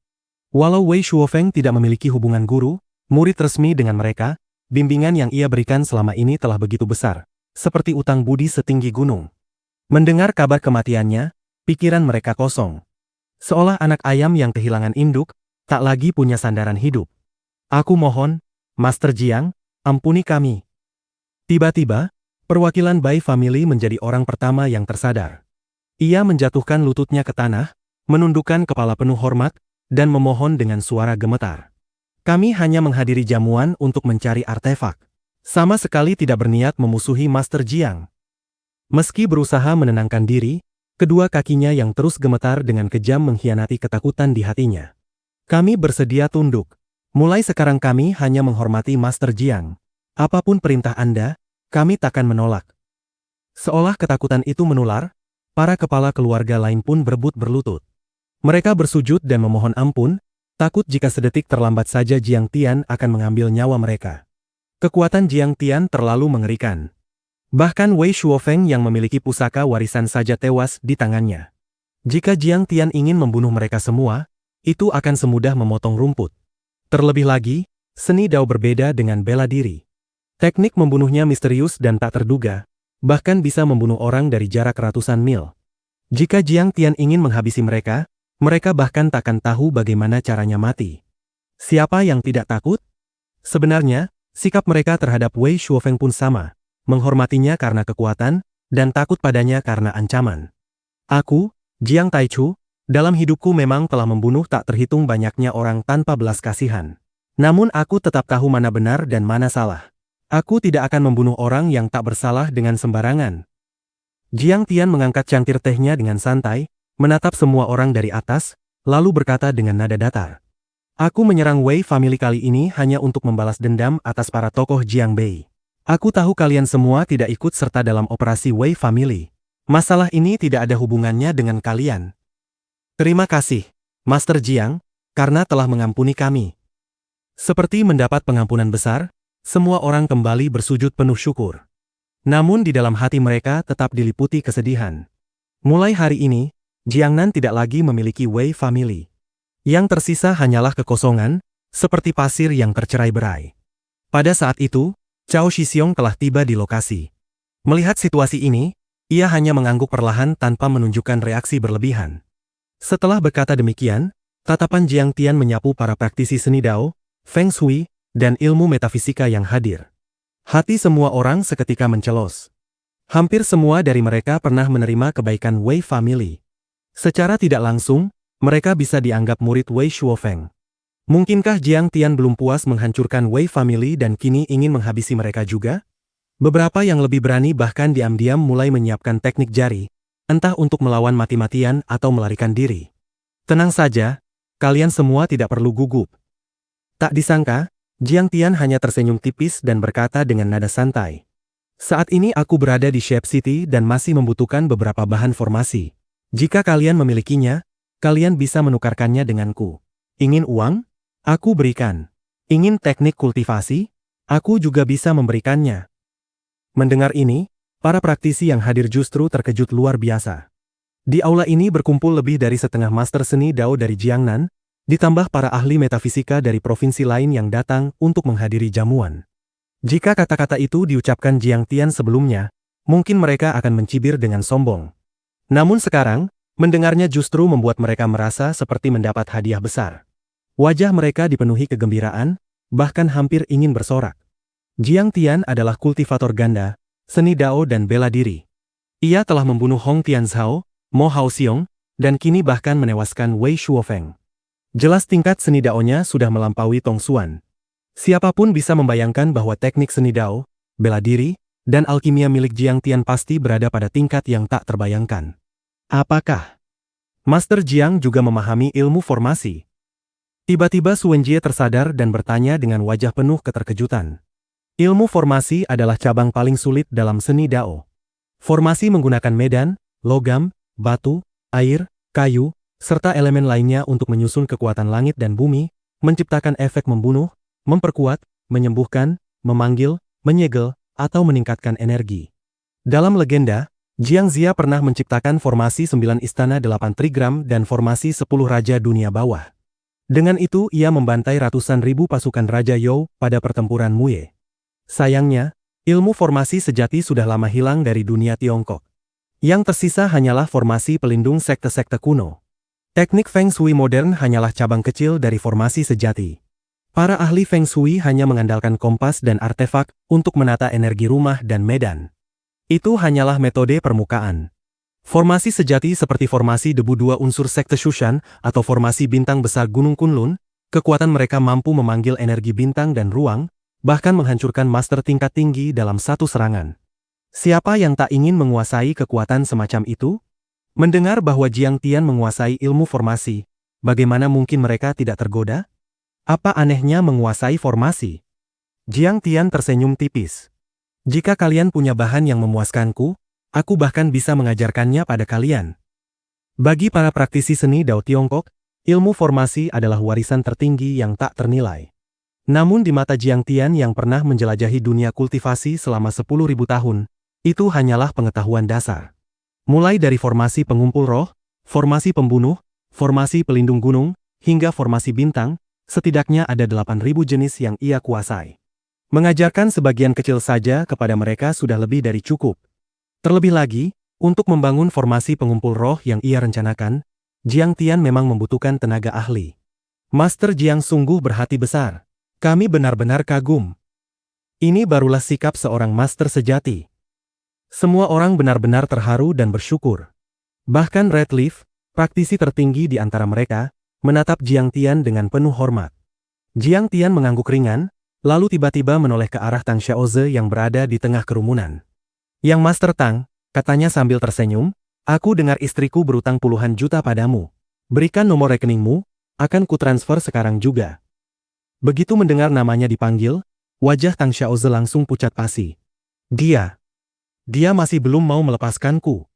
Walau Wei Shuofeng tidak memiliki hubungan guru, murid resmi dengan mereka, bimbingan yang ia berikan selama ini telah begitu besar, seperti utang budi setinggi gunung. Mendengar kabar kematiannya, pikiran mereka kosong. Seolah anak ayam yang kehilangan induk, tak lagi punya sandaran hidup. Aku mohon, Master Jiang, ampuni kami. Tiba-tiba, perwakilan Bai Family menjadi orang pertama yang tersadar. Ia menjatuhkan lututnya ke tanah, menundukkan kepala penuh hormat, dan memohon dengan suara gemetar. Kami hanya menghadiri jamuan untuk mencari artefak. Sama sekali tidak berniat memusuhi Master Jiang. Meski berusaha menenangkan diri, kedua kakinya yang terus gemetar dengan kejam mengkhianati ketakutan di hatinya. Kami bersedia tunduk. Mulai sekarang kami hanya menghormati Master Jiang. Apapun perintah Anda, kami takkan menolak. Seolah ketakutan itu menular, para kepala keluarga lain pun berebut berlutut. Mereka bersujud dan memohon ampun, takut jika sedetik terlambat saja Jiang Tian akan mengambil nyawa mereka. Kekuatan Jiang Tian terlalu mengerikan. Bahkan Wei Shuofeng yang memiliki pusaka warisan saja tewas di tangannya. Jika Jiang Tian ingin membunuh mereka semua, itu akan semudah memotong rumput. Terlebih lagi, seni dao berbeda dengan bela diri. Teknik membunuhnya misterius dan tak terduga, bahkan bisa membunuh orang dari jarak ratusan mil. Jika Jiang Tian ingin menghabisi mereka bahkan takkan tahu bagaimana caranya mati. Siapa yang tidak takut? Sebenarnya, sikap mereka terhadap Wei Shuofeng pun sama, menghormatinya karena kekuatan, dan takut padanya karena ancaman. Aku, Jiang Taichu, dalam hidupku memang telah membunuh tak terhitung banyaknya orang tanpa belas kasihan. Namun aku tetap tahu mana benar dan mana salah. Aku tidak akan membunuh orang yang tak bersalah dengan sembarangan. Jiang Tian mengangkat cangkir tehnya dengan santai, menatap semua orang dari atas, lalu berkata dengan nada datar. Aku menyerang Wei Family kali ini hanya untuk membalas dendam atas para tokoh Jiang Bei. Aku tahu kalian semua tidak ikut serta dalam operasi Wei Family. Masalah ini tidak ada hubungannya dengan kalian. Terima kasih, Master Jiang, karena telah mengampuni kami. Seperti mendapat pengampunan besar, semua orang kembali bersujud penuh syukur. Namun di dalam hati mereka tetap diliputi kesedihan. Mulai hari ini, Jiangnan tidak lagi memiliki Wei Family. Yang tersisa hanyalah kekosongan, seperti pasir yang tercerai-berai. Pada saat itu, Cao Shixiong telah tiba di lokasi. Melihat situasi ini, ia hanya mengangguk perlahan tanpa menunjukkan reaksi berlebihan. Setelah berkata demikian, tatapan Jiang Tian menyapu para praktisi seni Dao, Feng Shui, dan ilmu metafisika yang hadir. Hati semua orang seketika mencelos. Hampir semua dari mereka pernah menerima kebaikan Wei Family. Secara tidak langsung, mereka bisa dianggap murid Wei Shuofeng. Mungkinkah Jiang Tian belum puas menghancurkan Wei Family dan kini ingin menghabisi mereka juga? Beberapa yang lebih berani bahkan diam-diam mulai menyiapkan teknik jari, entah untuk melawan mati-matian atau melarikan diri. Tenang saja, kalian semua tidak perlu gugup. Tak disangka, Jiang Tian hanya tersenyum tipis dan berkata dengan nada santai. Saat ini aku berada di Shape City dan masih membutuhkan beberapa bahan formasi. Jika kalian memilikinya, kalian bisa menukarkannya denganku. Ingin uang? Aku berikan. Ingin teknik kultivasi? Aku juga bisa memberikannya. Mendengar ini, para praktisi yang hadir justru terkejut luar biasa. Di aula ini berkumpul lebih dari setengah master seni Dao dari Jiangnan, ditambah para ahli metafisika dari provinsi lain yang datang untuk menghadiri jamuan. Jika kata-kata itu diucapkan Jiang Tian sebelumnya, mungkin mereka akan mencibir dengan sombong. Namun sekarang, mendengarnya justru membuat mereka merasa seperti mendapat hadiah besar. Wajah mereka dipenuhi kegembiraan, bahkan hampir ingin bersorak. Jiang Tian adalah kultivator ganda, seni Dao dan bela diri. Ia telah membunuh Hong Tianzhao, Mo Haoxiong, dan kini bahkan menewaskan Wei Shuofeng. Jelas tingkat seni Dao-nya sudah melampaui Tong Xuan. Siapapun bisa membayangkan bahwa teknik seni Dao, bela diri, dan alkimia milik Jiang Tian pasti berada pada tingkat yang tak terbayangkan. Apakah Master Jiang juga memahami ilmu formasi? Tiba-tiba Suwenjie tersadar dan bertanya dengan wajah penuh keterkejutan. Ilmu formasi adalah cabang paling sulit dalam seni Dao. Formasi menggunakan medan, logam, batu, air, kayu, serta elemen lainnya untuk menyusun kekuatan langit dan bumi, menciptakan efek membunuh, memperkuat, menyembuhkan, memanggil, menyegel, atau meningkatkan energi. Dalam legenda, Jiang Zia pernah menciptakan formasi 9 istana 8 trigram dan formasi 10 raja dunia bawah. Dengan itu ia membantai ratusan ribu pasukan Raja You pada pertempuran Muye. Sayangnya, ilmu formasi sejati sudah lama hilang dari dunia Tiongkok. Yang tersisa hanyalah formasi pelindung sekte-sekte kuno. Teknik Feng Shui modern hanyalah cabang kecil dari formasi sejati. Para ahli Feng Shui hanya mengandalkan kompas dan artefak untuk menata energi rumah dan medan. Itu hanyalah metode permukaan. Formasi sejati seperti formasi debu dua unsur sekte Shushan atau formasi bintang besar Gunung Kunlun, kekuatan mereka mampu memanggil energi bintang dan ruang, bahkan menghancurkan master tingkat tinggi dalam satu serangan. Siapa yang tak ingin menguasai kekuatan semacam itu? Mendengar bahwa Jiang Tian menguasai ilmu formasi, bagaimana mungkin mereka tidak tergoda? Apa anehnya menguasai formasi? Jiang Tian tersenyum tipis. Jika kalian punya bahan yang memuaskanku, aku bahkan bisa mengajarkannya pada kalian. Bagi para praktisi seni Dao Tiongkok, ilmu formasi adalah warisan tertinggi yang tak ternilai. Namun di mata Jiang Tian yang pernah menjelajahi dunia kultivasi selama 10.000 tahun, itu hanyalah pengetahuan dasar. Mulai dari formasi pengumpul roh, formasi pembunuh, formasi pelindung gunung, hingga formasi bintang, setidaknya ada 8.000 jenis yang ia kuasai. Mengajarkan sebagian kecil saja kepada mereka sudah lebih dari cukup. Terlebih lagi, untuk membangun formasi pengumpul roh yang ia rencanakan, Jiang Tian memang membutuhkan tenaga ahli. Master Jiang sungguh berhati besar. Kami benar-benar kagum. Ini barulah sikap seorang master sejati. Semua orang benar-benar terharu dan bersyukur. Bahkan Redleaf, praktisi tertinggi di antara mereka, menatap Jiang Tian dengan penuh hormat. Jiang Tian mengangguk ringan, lalu tiba-tiba menoleh ke arah Tang Xiaoze yang berada di tengah kerumunan. Yang Master Tang, katanya sambil tersenyum, aku dengar istriku berutang puluhan juta padamu. Berikan nomor rekeningmu, akan kutransfer sekarang juga. Begitu mendengar namanya dipanggil, wajah Tang Xiaoze langsung pucat pasi. Dia masih belum mau melepaskanku.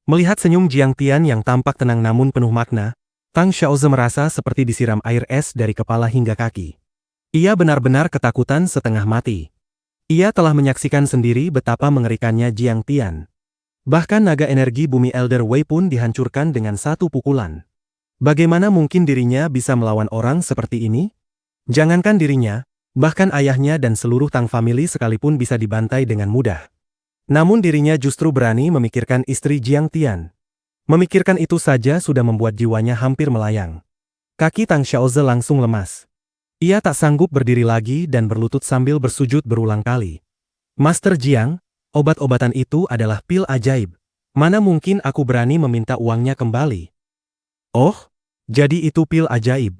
Melihat senyum Jiang Tian yang tampak tenang namun penuh makna, Tang Xiaoze merasa seperti disiram air es dari kepala hingga kaki. Ia benar-benar ketakutan setengah mati. Ia telah menyaksikan sendiri betapa mengerikannya Jiang Tian. Bahkan naga energi bumi Elder Wei pun dihancurkan dengan satu pukulan. Bagaimana mungkin dirinya bisa melawan orang seperti ini? Jangankan dirinya, bahkan ayahnya dan seluruh Tang family sekalipun bisa dibantai dengan mudah. Namun dirinya justru berani memikirkan istri Jiang Tian. Memikirkan itu saja sudah membuat jiwanya hampir melayang. Kaki Tang Xiaoze langsung lemas. Ia tak sanggup berdiri lagi dan berlutut sambil bersujud berulang kali. Master Jiang, obat-obatan itu adalah pil ajaib. Mana mungkin aku berani meminta uangnya kembali? Oh, jadi itu pil ajaib.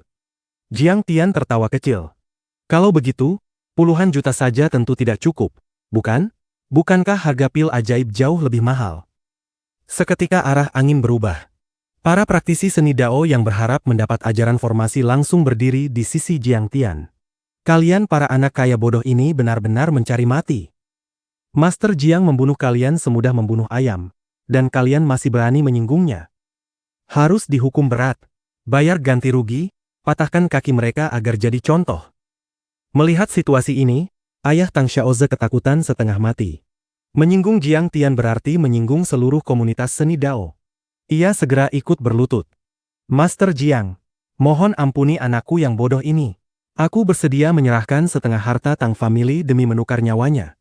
Jiang Tian tertawa kecil. Kalau begitu, puluhan juta saja tentu tidak cukup, bukan? Bukankah harga pil ajaib jauh lebih mahal? Seketika arah angin berubah. Para praktisi seni Dao yang berharap mendapat ajaran formasi langsung berdiri di sisi Jiang Tian. Kalian para anak kaya bodoh ini benar-benar mencari mati. Master Jiang membunuh kalian semudah membunuh ayam, dan kalian masih berani menyinggungnya. Harus dihukum berat, bayar ganti rugi, patahkan kaki mereka agar jadi contoh. Melihat situasi ini, ayah Tang Xiaoze ketakutan setengah mati. Menyinggung Jiang Tian berarti menyinggung seluruh komunitas seni Dao. Ia segera ikut berlutut. Master Jiang, mohon ampuni anakku yang bodoh ini. Aku bersedia menyerahkan setengah harta Tang family demi menukar nyawanya.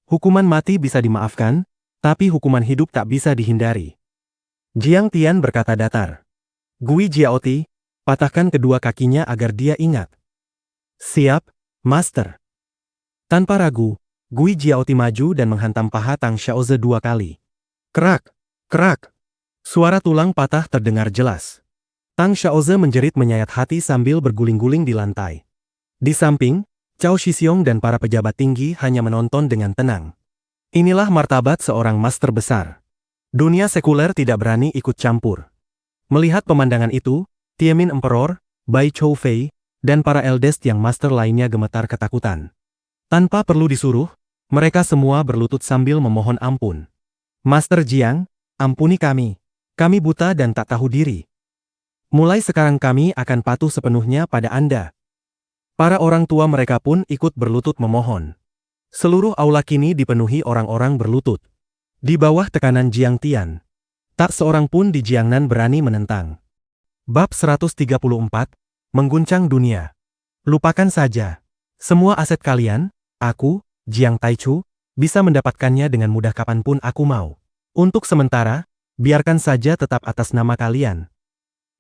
Hukuman mati bisa dimaafkan, tapi hukuman hidup tak bisa dihindari. Jiang Tian berkata datar. Gui Jiaoti, patahkan kedua kakinya agar dia ingat. Siap, Master. Tanpa ragu, Gui Jiaoti maju dan menghantam paha Tang Xiaoze 2 kali. Kerak, kerak. Suara tulang patah terdengar jelas. Tang Xiaoze menjerit menyayat hati sambil berguling-guling di lantai. Di samping, Cao Shixiong dan para pejabat tinggi hanya menonton dengan tenang. Inilah martabat seorang master besar. Dunia sekuler tidak berani ikut campur. Melihat pemandangan itu, Tiemin Emperor, Bai Chou Fei, dan para eldest yang master lainnya gemetar ketakutan. Tanpa perlu disuruh, mereka semua berlutut sambil memohon ampun. Master Jiang, ampuni kami. Kami buta dan tak tahu diri. Mulai sekarang kami akan patuh sepenuhnya pada Anda. Para orang tua mereka pun ikut berlutut memohon. Seluruh aula kini dipenuhi orang-orang berlutut. Di bawah tekanan Jiang Tian, tak seorang pun di Jiangnan berani menentang. Bab 134, Mengguncang Dunia. Lupakan saja. Semua aset kalian, aku, Jiang Taichu, bisa mendapatkannya dengan mudah kapanpun aku mau. Untuk sementara, biarkan saja tetap atas nama kalian.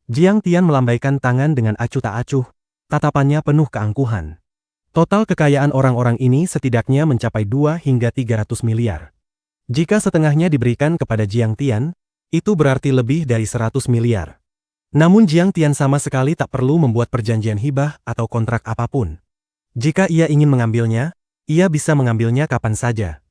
Jiang Tian melambaikan tangan dengan acuh tak acuh, tatapannya penuh keangkuhan. Total kekayaan orang-orang ini setidaknya mencapai 2 hingga 300 miliar. Jika setengahnya diberikan kepada Jiang Tian, itu berarti lebih dari 100 miliar. Namun Jiang Tian sama sekali tak perlu membuat perjanjian hibah atau kontrak apapun. Jika ia ingin mengambilnya, ia bisa mengambilnya kapan saja.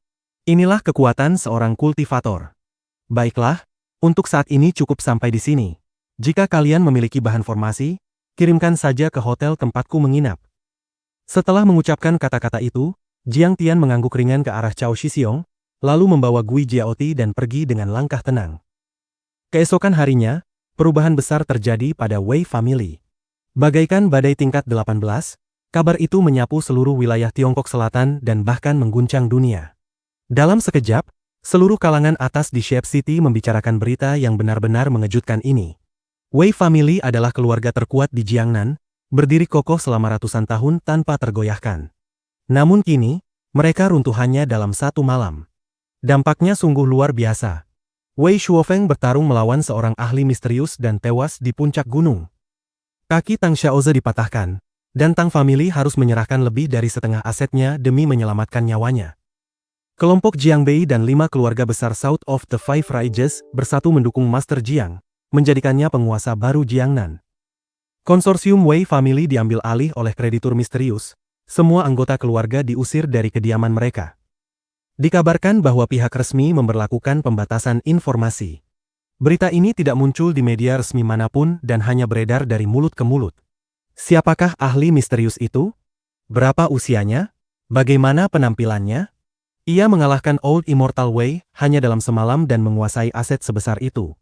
Inilah kekuatan seorang kultivator. Baiklah, untuk saat ini cukup sampai di sini. Jika kalian memiliki bahan formasi, kirimkan saja ke hotel tempatku menginap. Setelah mengucapkan kata-kata itu, Jiang Tian mengangguk ringan ke arah Cao Shixiong, lalu membawa Gui Jiaoti dan pergi dengan langkah tenang. Keesokan harinya, perubahan besar terjadi pada Wei family. Bagaikan badai tingkat 18, kabar itu menyapu seluruh wilayah Tiongkok Selatan dan bahkan mengguncang dunia. Dalam sekejap, seluruh kalangan atas di Shape City membicarakan berita yang benar-benar mengejutkan ini. Wei family adalah keluarga terkuat di Jiangnan, berdiri kokoh selama ratusan tahun tanpa tergoyahkan. Namun kini, mereka runtuhannya dalam satu malam. Dampaknya sungguh luar biasa. Wei Shuofeng bertarung melawan seorang ahli misterius dan tewas di puncak gunung. Kaki Tang Xiaoze dipatahkan, dan Tang family harus menyerahkan lebih dari setengah asetnya demi menyelamatkan nyawanya. Kelompok Jiang Bei dan 5 keluarga besar South of the Five Rages bersatu mendukung Master Jiang, menjadikannya penguasa baru Jiangnan. Konsorsium Wei family diambil alih oleh kreditur misterius, semua anggota keluarga diusir dari kediaman mereka. Dikabarkan bahwa pihak resmi memberlakukan pembatasan informasi. Berita ini tidak muncul di media resmi manapun dan hanya beredar dari mulut ke mulut. Siapakah ahli misterius itu? Berapa usianya? Bagaimana penampilannya? Ia mengalahkan Old Immortal Wei hanya dalam semalam dan menguasai aset sebesar itu.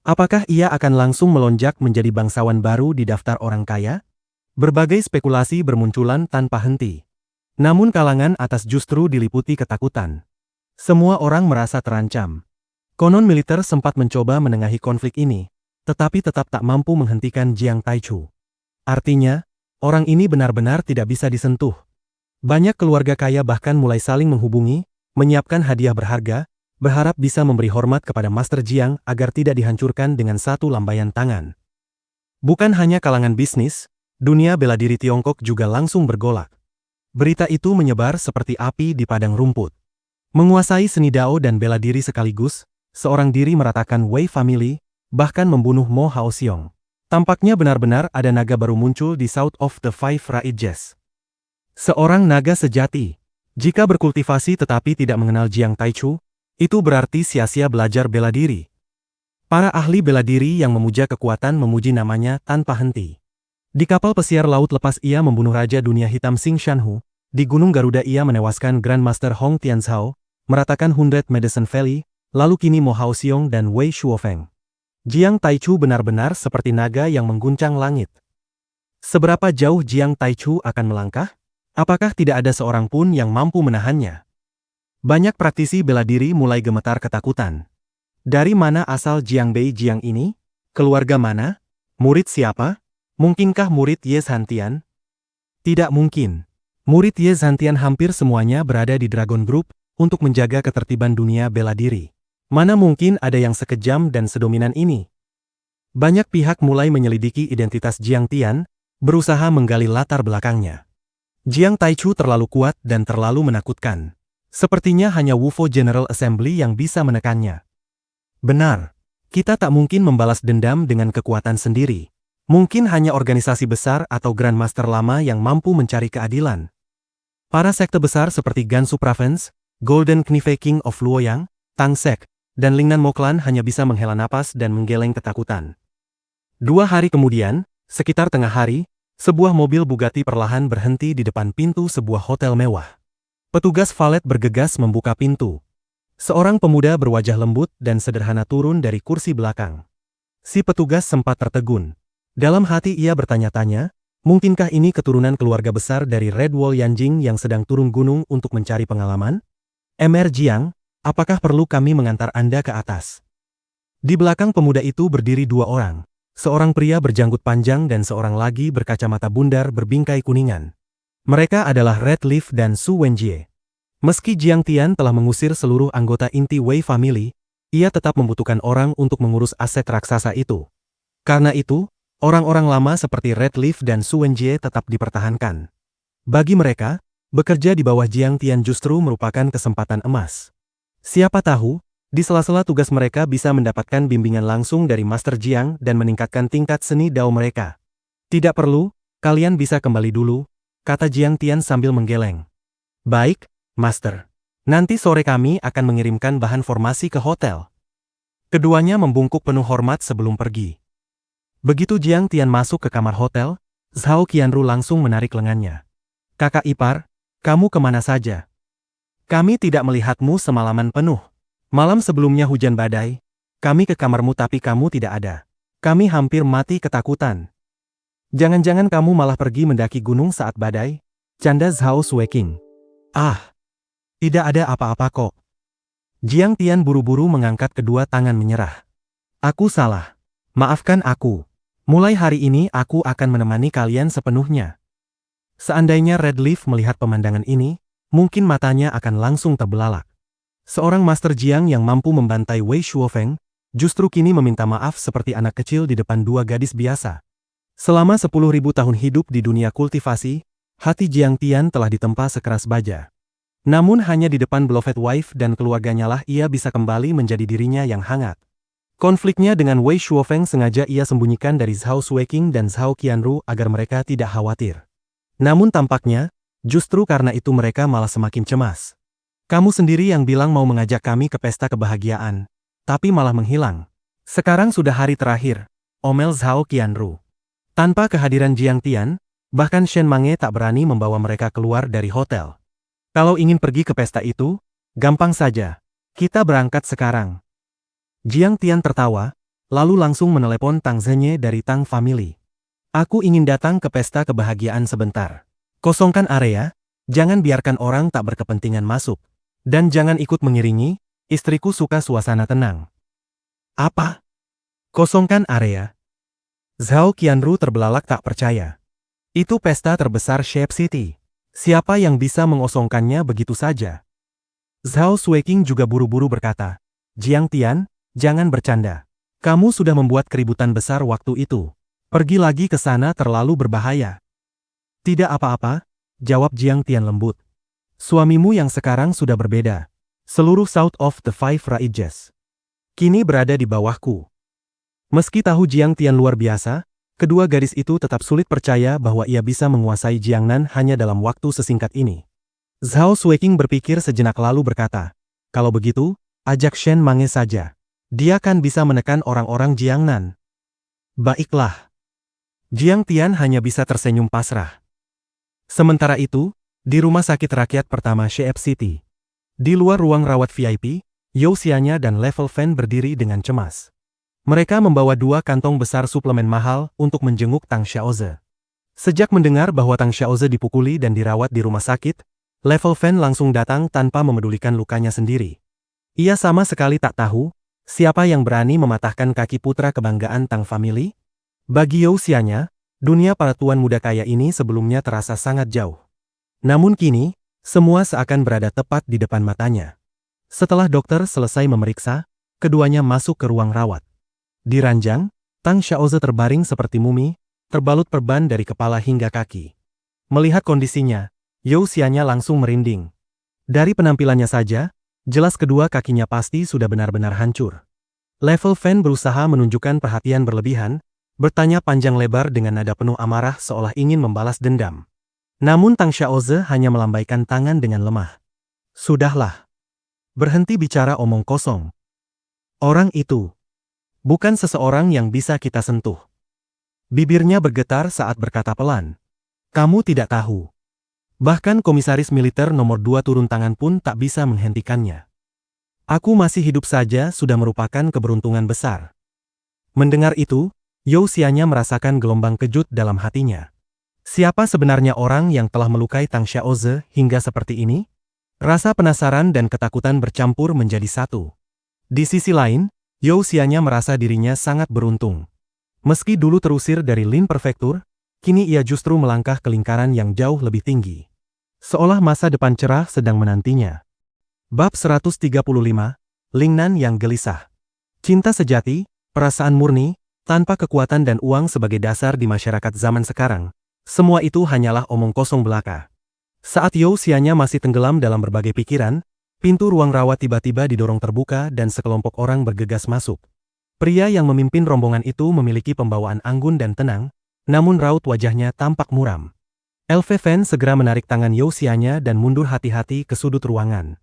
Apakah ia akan langsung melonjak menjadi bangsawan baru di daftar orang kaya? Berbagai spekulasi bermunculan tanpa henti. Namun kalangan atas justru diliputi ketakutan. Semua orang merasa terancam. Konon militer sempat mencoba menengahi konflik ini, tetapi tetap tak mampu menghentikan Jiang Taichu. Artinya, orang ini benar-benar tidak bisa disentuh. Banyak keluarga kaya bahkan mulai saling menghubungi, menyiapkan hadiah berharga, berharap bisa memberi hormat kepada Master Jiang agar tidak dihancurkan dengan satu lambaian tangan. Bukan hanya kalangan bisnis, dunia bela diri Tiongkok juga langsung bergolak. Berita itu menyebar seperti api di padang rumput. Menguasai seni dao dan bela diri sekaligus, seorang diri meratakan Wei Family, bahkan membunuh Mo Haoxiong. Tampaknya benar-benar ada naga baru muncul di South of the Five Rages. Seorang naga sejati. Jika berkultivasi tetapi tidak mengenal Jiang Taichu, itu berarti sia-sia belajar bela diri. Para ahli bela diri yang memuja kekuatan memuji namanya tanpa henti. Di kapal pesiar laut lepas ia membunuh Raja Dunia Hitam Xing Shanhu, di Gunung Garuda ia menewaskan Grandmaster Hong Tianzhao, meratakan Hundred Medicine Valley, lalu kini Mo Haoxiong dan Wei Shuofeng. Jiang Taichu benar-benar seperti naga yang mengguncang langit. Seberapa jauh Jiang Taichu akan melangkah? Apakah tidak ada seorang pun yang mampu menahannya? Banyak praktisi bela diri mulai gemetar ketakutan. Dari mana asal Jiang Bei Jiang ini? Keluarga mana? Murid siapa? Mungkinkah murid Ye Zhantian? Tidak mungkin. Murid Ye Zhantian hampir semuanya berada di Dragon Group untuk menjaga ketertiban dunia bela diri. Mana mungkin ada yang sekejam dan sedominan ini? Banyak pihak mulai menyelidiki identitas Jiang Tian, berusaha menggali latar belakangnya. Jiang Taichu terlalu kuat dan terlalu menakutkan. Sepertinya hanya Wufo General Assembly yang bisa menekannya. Benar, kita tak mungkin membalas dendam dengan kekuatan sendiri. Mungkin hanya organisasi besar atau Grandmaster lama yang mampu mencari keadilan. Para sekte besar seperti Gansu Province, Golden Knife King of Luoyang, Tang Sek, dan Lingnan Moklan hanya bisa menghela napas dan menggeleng ketakutan. 2 hari kemudian, sekitar tengah hari, sebuah mobil Bugatti perlahan berhenti di depan pintu sebuah hotel mewah. Petugas valet bergegas membuka pintu. Seorang pemuda berwajah lembut dan sederhana turun dari kursi belakang. Si petugas sempat tertegun. Dalam hati ia bertanya-tanya, mungkinkah ini keturunan keluarga besar dari Red Wall Yanjing yang sedang turun gunung untuk mencari pengalaman? Mr. Jiang, apakah perlu kami mengantar Anda ke atas? Di belakang pemuda itu berdiri 2 orang. Seorang pria berjanggut panjang dan seorang lagi berkacamata bundar berbingkai kuningan. Mereka adalah Red Leaf dan Su Wenjie. Meski Jiang Tian telah mengusir seluruh anggota inti Wei Family, ia tetap membutuhkan orang untuk mengurus aset raksasa itu. Karena itu, orang-orang lama seperti Red Leaf dan Su Wenjie tetap dipertahankan. Bagi mereka, bekerja di bawah Jiang Tian justru merupakan kesempatan emas. Siapa tahu, di sela-sela tugas mereka bisa mendapatkan bimbingan langsung dari Master Jiang dan meningkatkan tingkat seni dao mereka. Tidak perlu, kalian bisa kembali dulu, kata Jiang Tian sambil menggeleng. Baik, Master. Nanti sore kami akan mengirimkan bahan formasi ke hotel. Keduanya membungkuk penuh hormat sebelum pergi. Begitu Jiang Tian masuk ke kamar hotel, Zhao Qianru langsung menarik lengannya. Kakak ipar, kamu kemana saja? Kami tidak melihatmu semalaman penuh. Malam sebelumnya hujan badai, kami ke kamarmu tapi kamu tidak ada. Kami hampir mati ketakutan. Jangan-jangan kamu malah pergi mendaki gunung saat badai? Canda Zhao Sueking. Ah, tidak ada apa-apa kok. Jiang Tian buru-buru mengangkat kedua tangan menyerah. Aku salah. Maafkan aku. Mulai hari ini aku akan menemani kalian sepenuhnya. Seandainya Red Leaf melihat pemandangan ini, mungkin matanya akan langsung terbelalak. Seorang Master Jiang yang mampu membantai Wei Shuofeng, justru kini meminta maaf seperti anak kecil di depan 2 gadis biasa. Selama 10.000 tahun hidup di dunia kultivasi, hati Jiang Tian telah ditempa sekeras baja. Namun hanya di depan Beloved Wife dan keluarganya lah ia bisa kembali menjadi dirinya yang hangat. Konfliknya dengan Wei Shuofeng sengaja ia sembunyikan dari Zhao Sueking dan Zhao Qianru agar mereka tidak khawatir. Namun tampaknya, justru karena itu mereka malah semakin cemas. Kamu sendiri yang bilang mau mengajak kami ke pesta kebahagiaan, tapi malah menghilang. Sekarang sudah hari terakhir, omel Zhao Qianru. Tanpa kehadiran Jiang Tian, bahkan Shen Mange tak berani membawa mereka keluar dari hotel. Kalau ingin pergi ke pesta itu, gampang saja. Kita berangkat sekarang. Jiang Tian tertawa, lalu langsung menelepon Tang Zhenye dari Tang Family. Aku ingin datang ke pesta kebahagiaan sebentar. Kosongkan area, jangan biarkan orang tak berkepentingan masuk. Dan jangan ikut mengiringi, istriku suka suasana tenang. Apa? Kosongkan area? Zhao Qianru terbelalak tak percaya. Itu pesta terbesar Shape City. Siapa yang bisa mengosongkannya begitu saja? Zhao Sueking juga buru-buru berkata, Jiang Tian, jangan bercanda. Kamu sudah membuat keributan besar waktu itu. Pergi lagi ke sana terlalu berbahaya. Tidak apa-apa, jawab Jiang Tian lembut. Suamimu yang sekarang sudah berbeda. Seluruh South of the Five Rajas kini berada di bawahku. Meski tahu Jiang Tian luar biasa, kedua gadis itu tetap sulit percaya bahwa ia bisa menguasai Jiangnan hanya dalam waktu sesingkat ini. Zhao Sueking berpikir sejenak lalu berkata, kalau begitu, ajak Shen Mange saja. Dia kan bisa menekan orang-orang Jiangnan. Baiklah. Jiang Tian hanya bisa tersenyum pasrah. Sementara itu, di rumah sakit rakyat pertama Shape City. Di luar ruang rawat VIP, Yao Xianya dan Level Fan berdiri dengan cemas. Mereka membawa 2 kantong besar suplemen mahal untuk menjenguk Tang Xiaoze. Sejak mendengar bahwa Tang Xiaoze dipukuli dan dirawat di rumah sakit, Level Fan langsung datang tanpa memedulikan lukanya sendiri. Ia sama sekali tak tahu, siapa yang berani mematahkan kaki putra kebanggaan Tang Family? Bagi Yao Xianya, dunia para tuan muda kaya ini sebelumnya terasa sangat jauh. Namun kini, semua seakan berada tepat di depan matanya. Setelah dokter selesai memeriksa, keduanya masuk ke ruang rawat. Di ranjang, Tang Xiaoze terbaring seperti mumi, terbalut perban dari kepala hingga kaki. Melihat kondisinya, Yao Xianya langsung merinding. Dari penampilannya saja, jelas kedua kakinya pasti sudah benar-benar hancur. Level Fan berusaha menunjukkan perhatian berlebihan, bertanya panjang lebar dengan nada penuh amarah seolah ingin membalas dendam. Namun Tang Xiaoze hanya melambaikan tangan dengan lemah. Sudahlah. Berhenti bicara omong kosong. Orang itu bukan seseorang yang bisa kita sentuh. Bibirnya bergetar saat berkata pelan. Kamu tidak tahu. Bahkan komisaris militer nomor 2 turun tangan pun tak bisa menghentikannya. Aku masih hidup saja sudah merupakan keberuntungan besar. Mendengar itu, Yao Xianya merasakan gelombang kejut dalam hatinya. Siapa sebenarnya orang yang telah melukai Tang Xiaoze hingga seperti ini? Rasa penasaran dan ketakutan bercampur menjadi satu. Di sisi lain, Yao Xianya merasa dirinya sangat beruntung. Meski dulu terusir dari Lin Prefektur, kini ia justru melangkah ke lingkaran yang jauh lebih tinggi. Seolah masa depan cerah sedang menantinya. Bab 135, Lingnan yang gelisah. Cinta sejati, perasaan murni, tanpa kekuatan dan uang sebagai dasar di masyarakat zaman sekarang. Semua itu hanyalah omong kosong belaka. Saat Yao Xianya masih tenggelam dalam berbagai pikiran, pintu ruang rawat tiba-tiba didorong terbuka dan sekelompok orang bergegas masuk. Pria yang memimpin rombongan itu memiliki pembawaan anggun dan tenang, namun raut wajahnya tampak muram. LV Fan segera menarik tangan Yao Xianya dan mundur hati-hati ke sudut ruangan.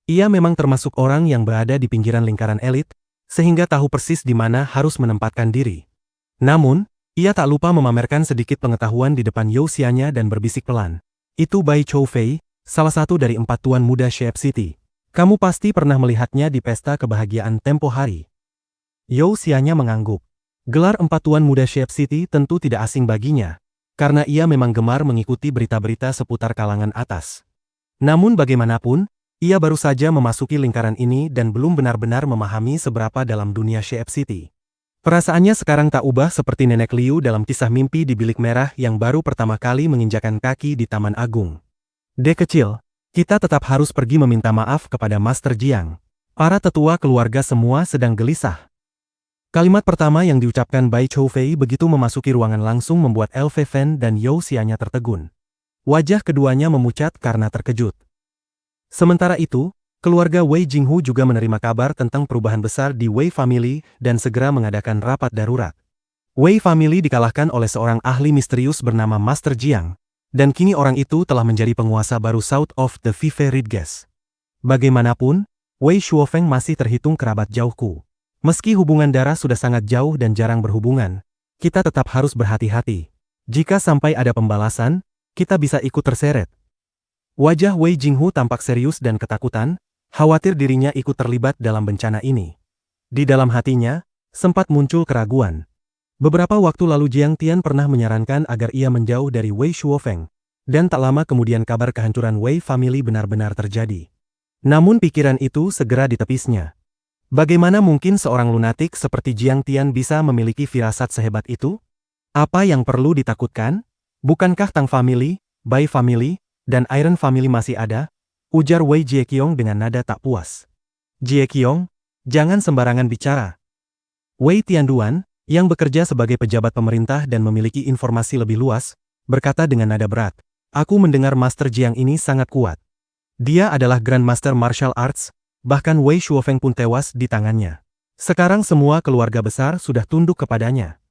Ia memang termasuk orang yang berada di pinggiran lingkaran elit, sehingga tahu persis di mana harus menempatkan diri. Namun, ia tak lupa memamerkan sedikit pengetahuan di depan Yao Xianya dan berbisik pelan. Itu Bai Chou Fei, salah satu dari 4 tuan muda Shape City. Kamu pasti pernah melihatnya di pesta kebahagiaan tempo hari. Yao Xianya mengangguk. Gelar 4 tuan muda Shape City tentu tidak asing baginya, karena ia memang gemar mengikuti berita-berita seputar kalangan atas. Namun bagaimanapun, ia baru saja memasuki lingkaran ini dan belum benar-benar memahami seberapa dalam dunia Shape City. Perasaannya sekarang tak ubah seperti Nenek Liu dalam kisah mimpi di bilik merah yang baru pertama kali menginjakan kaki di Taman Agung. Dek kecil, kita tetap harus pergi meminta maaf kepada Master Jiang. Para tetua keluarga semua sedang gelisah. Kalimat pertama yang diucapkan Bai Chou Fei begitu memasuki ruangan langsung membuat LV Fan dan Yao Xianya tertegun. Wajah keduanya memucat karena terkejut. Sementara itu, keluarga Wei Jinghu juga menerima kabar tentang perubahan besar di Wei Family dan segera mengadakan rapat darurat. Wei Family dikalahkan oleh seorang ahli misterius bernama Master Jiang, dan kini orang itu telah menjadi penguasa baru South of the Five Rajas. Bagaimanapun, Wei Shuofeng masih terhitung kerabat jauhku. Meski hubungan darah sudah sangat jauh dan jarang berhubungan, kita tetap harus berhati-hati. Jika sampai ada pembalasan, kita bisa ikut terseret. Wajah Wei Jinghu tampak serius dan ketakutan, khawatir dirinya ikut terlibat dalam bencana ini. Di dalam hatinya, sempat muncul keraguan. Beberapa waktu lalu Jiang Tian pernah menyarankan agar ia menjauh dari Wei Shuofeng, dan tak lama kemudian kabar kehancuran Wei family benar-benar terjadi. Namun pikiran itu segera ditepisnya. Bagaimana mungkin seorang lunatik seperti Jiang Tian bisa memiliki firasat sehebat itu? Apa yang perlu ditakutkan? Bukankah Tang family, Bai family, dan Iron family masih ada? Ujar Wei Jieqiong dengan nada tak puas. Jieqiong, jangan sembarangan bicara. Wei Tianduan, yang bekerja sebagai pejabat pemerintah dan memiliki informasi lebih luas, berkata dengan nada berat, "Aku mendengar Master Jiang ini sangat kuat. Dia adalah Grand Master Martial Arts, bahkan Wei Shuofeng pun tewas di tangannya. Sekarang semua keluarga besar sudah tunduk kepadanya."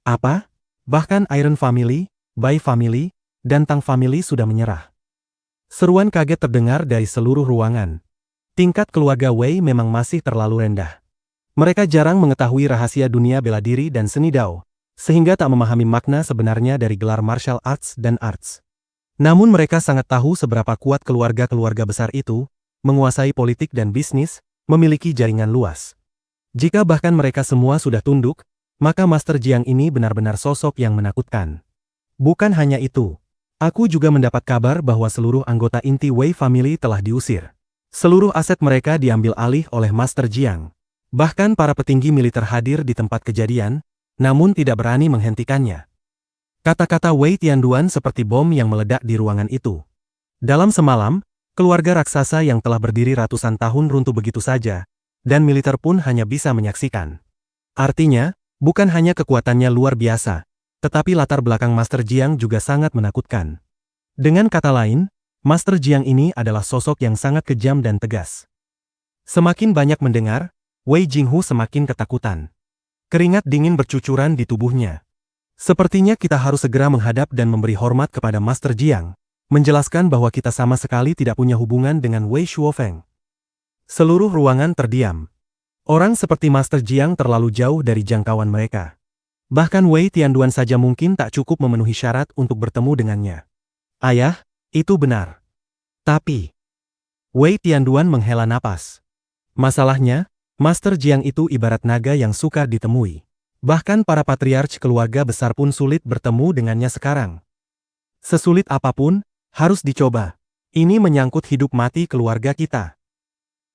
Apa? Bahkan Iron family, Bai family, dan Tang family sudah menyerah. Seruan kaget terdengar dari seluruh ruangan. Tingkat keluarga Wei memang masih terlalu rendah. Mereka jarang mengetahui rahasia dunia bela diri dan seni Dao, sehingga tak memahami makna sebenarnya dari gelar martial arts dan arts. Namun mereka sangat tahu seberapa kuat keluarga-keluarga besar itu, menguasai politik dan bisnis, memiliki jaringan luas. Jika bahkan mereka semua sudah tunduk, maka Master Jiang ini benar-benar sosok yang menakutkan. Bukan hanya itu. Aku juga mendapat kabar bahwa seluruh anggota inti Wei family telah diusir. Seluruh aset mereka diambil alih oleh Master Jiang. Bahkan para petinggi militer hadir di tempat kejadian, namun tidak berani menghentikannya. Kata-kata Wei Tianduan seperti bom yang meledak di ruangan itu. Dalam semalam, keluarga raksasa yang telah berdiri ratusan tahun runtuh begitu saja, dan militer pun hanya bisa menyaksikan. Artinya, bukan hanya kekuatannya luar biasa, tetapi latar belakang Master Jiang juga sangat menakutkan. Dengan kata lain, Master Jiang ini adalah sosok yang sangat kejam dan tegas. Semakin banyak mendengar, Wei Jinghu semakin ketakutan. Keringat dingin bercucuran di tubuhnya. Sepertinya kita harus segera menghadap dan memberi hormat kepada Master Jiang, menjelaskan bahwa kita sama sekali tidak punya hubungan dengan Wei Shuofeng. Seluruh ruangan terdiam. Orang seperti Master Jiang terlalu jauh dari jangkauan mereka. Bahkan Wei Tianduan saja mungkin tak cukup memenuhi syarat untuk bertemu dengannya. Ayah, itu benar. Tapi, Wei Tianduan menghela napas. Masalahnya, Master Jiang itu ibarat naga yang sukar ditemui. Bahkan para patriarch keluarga besar pun sulit bertemu dengannya sekarang. Sesulit apapun, harus dicoba. Ini menyangkut hidup mati keluarga kita.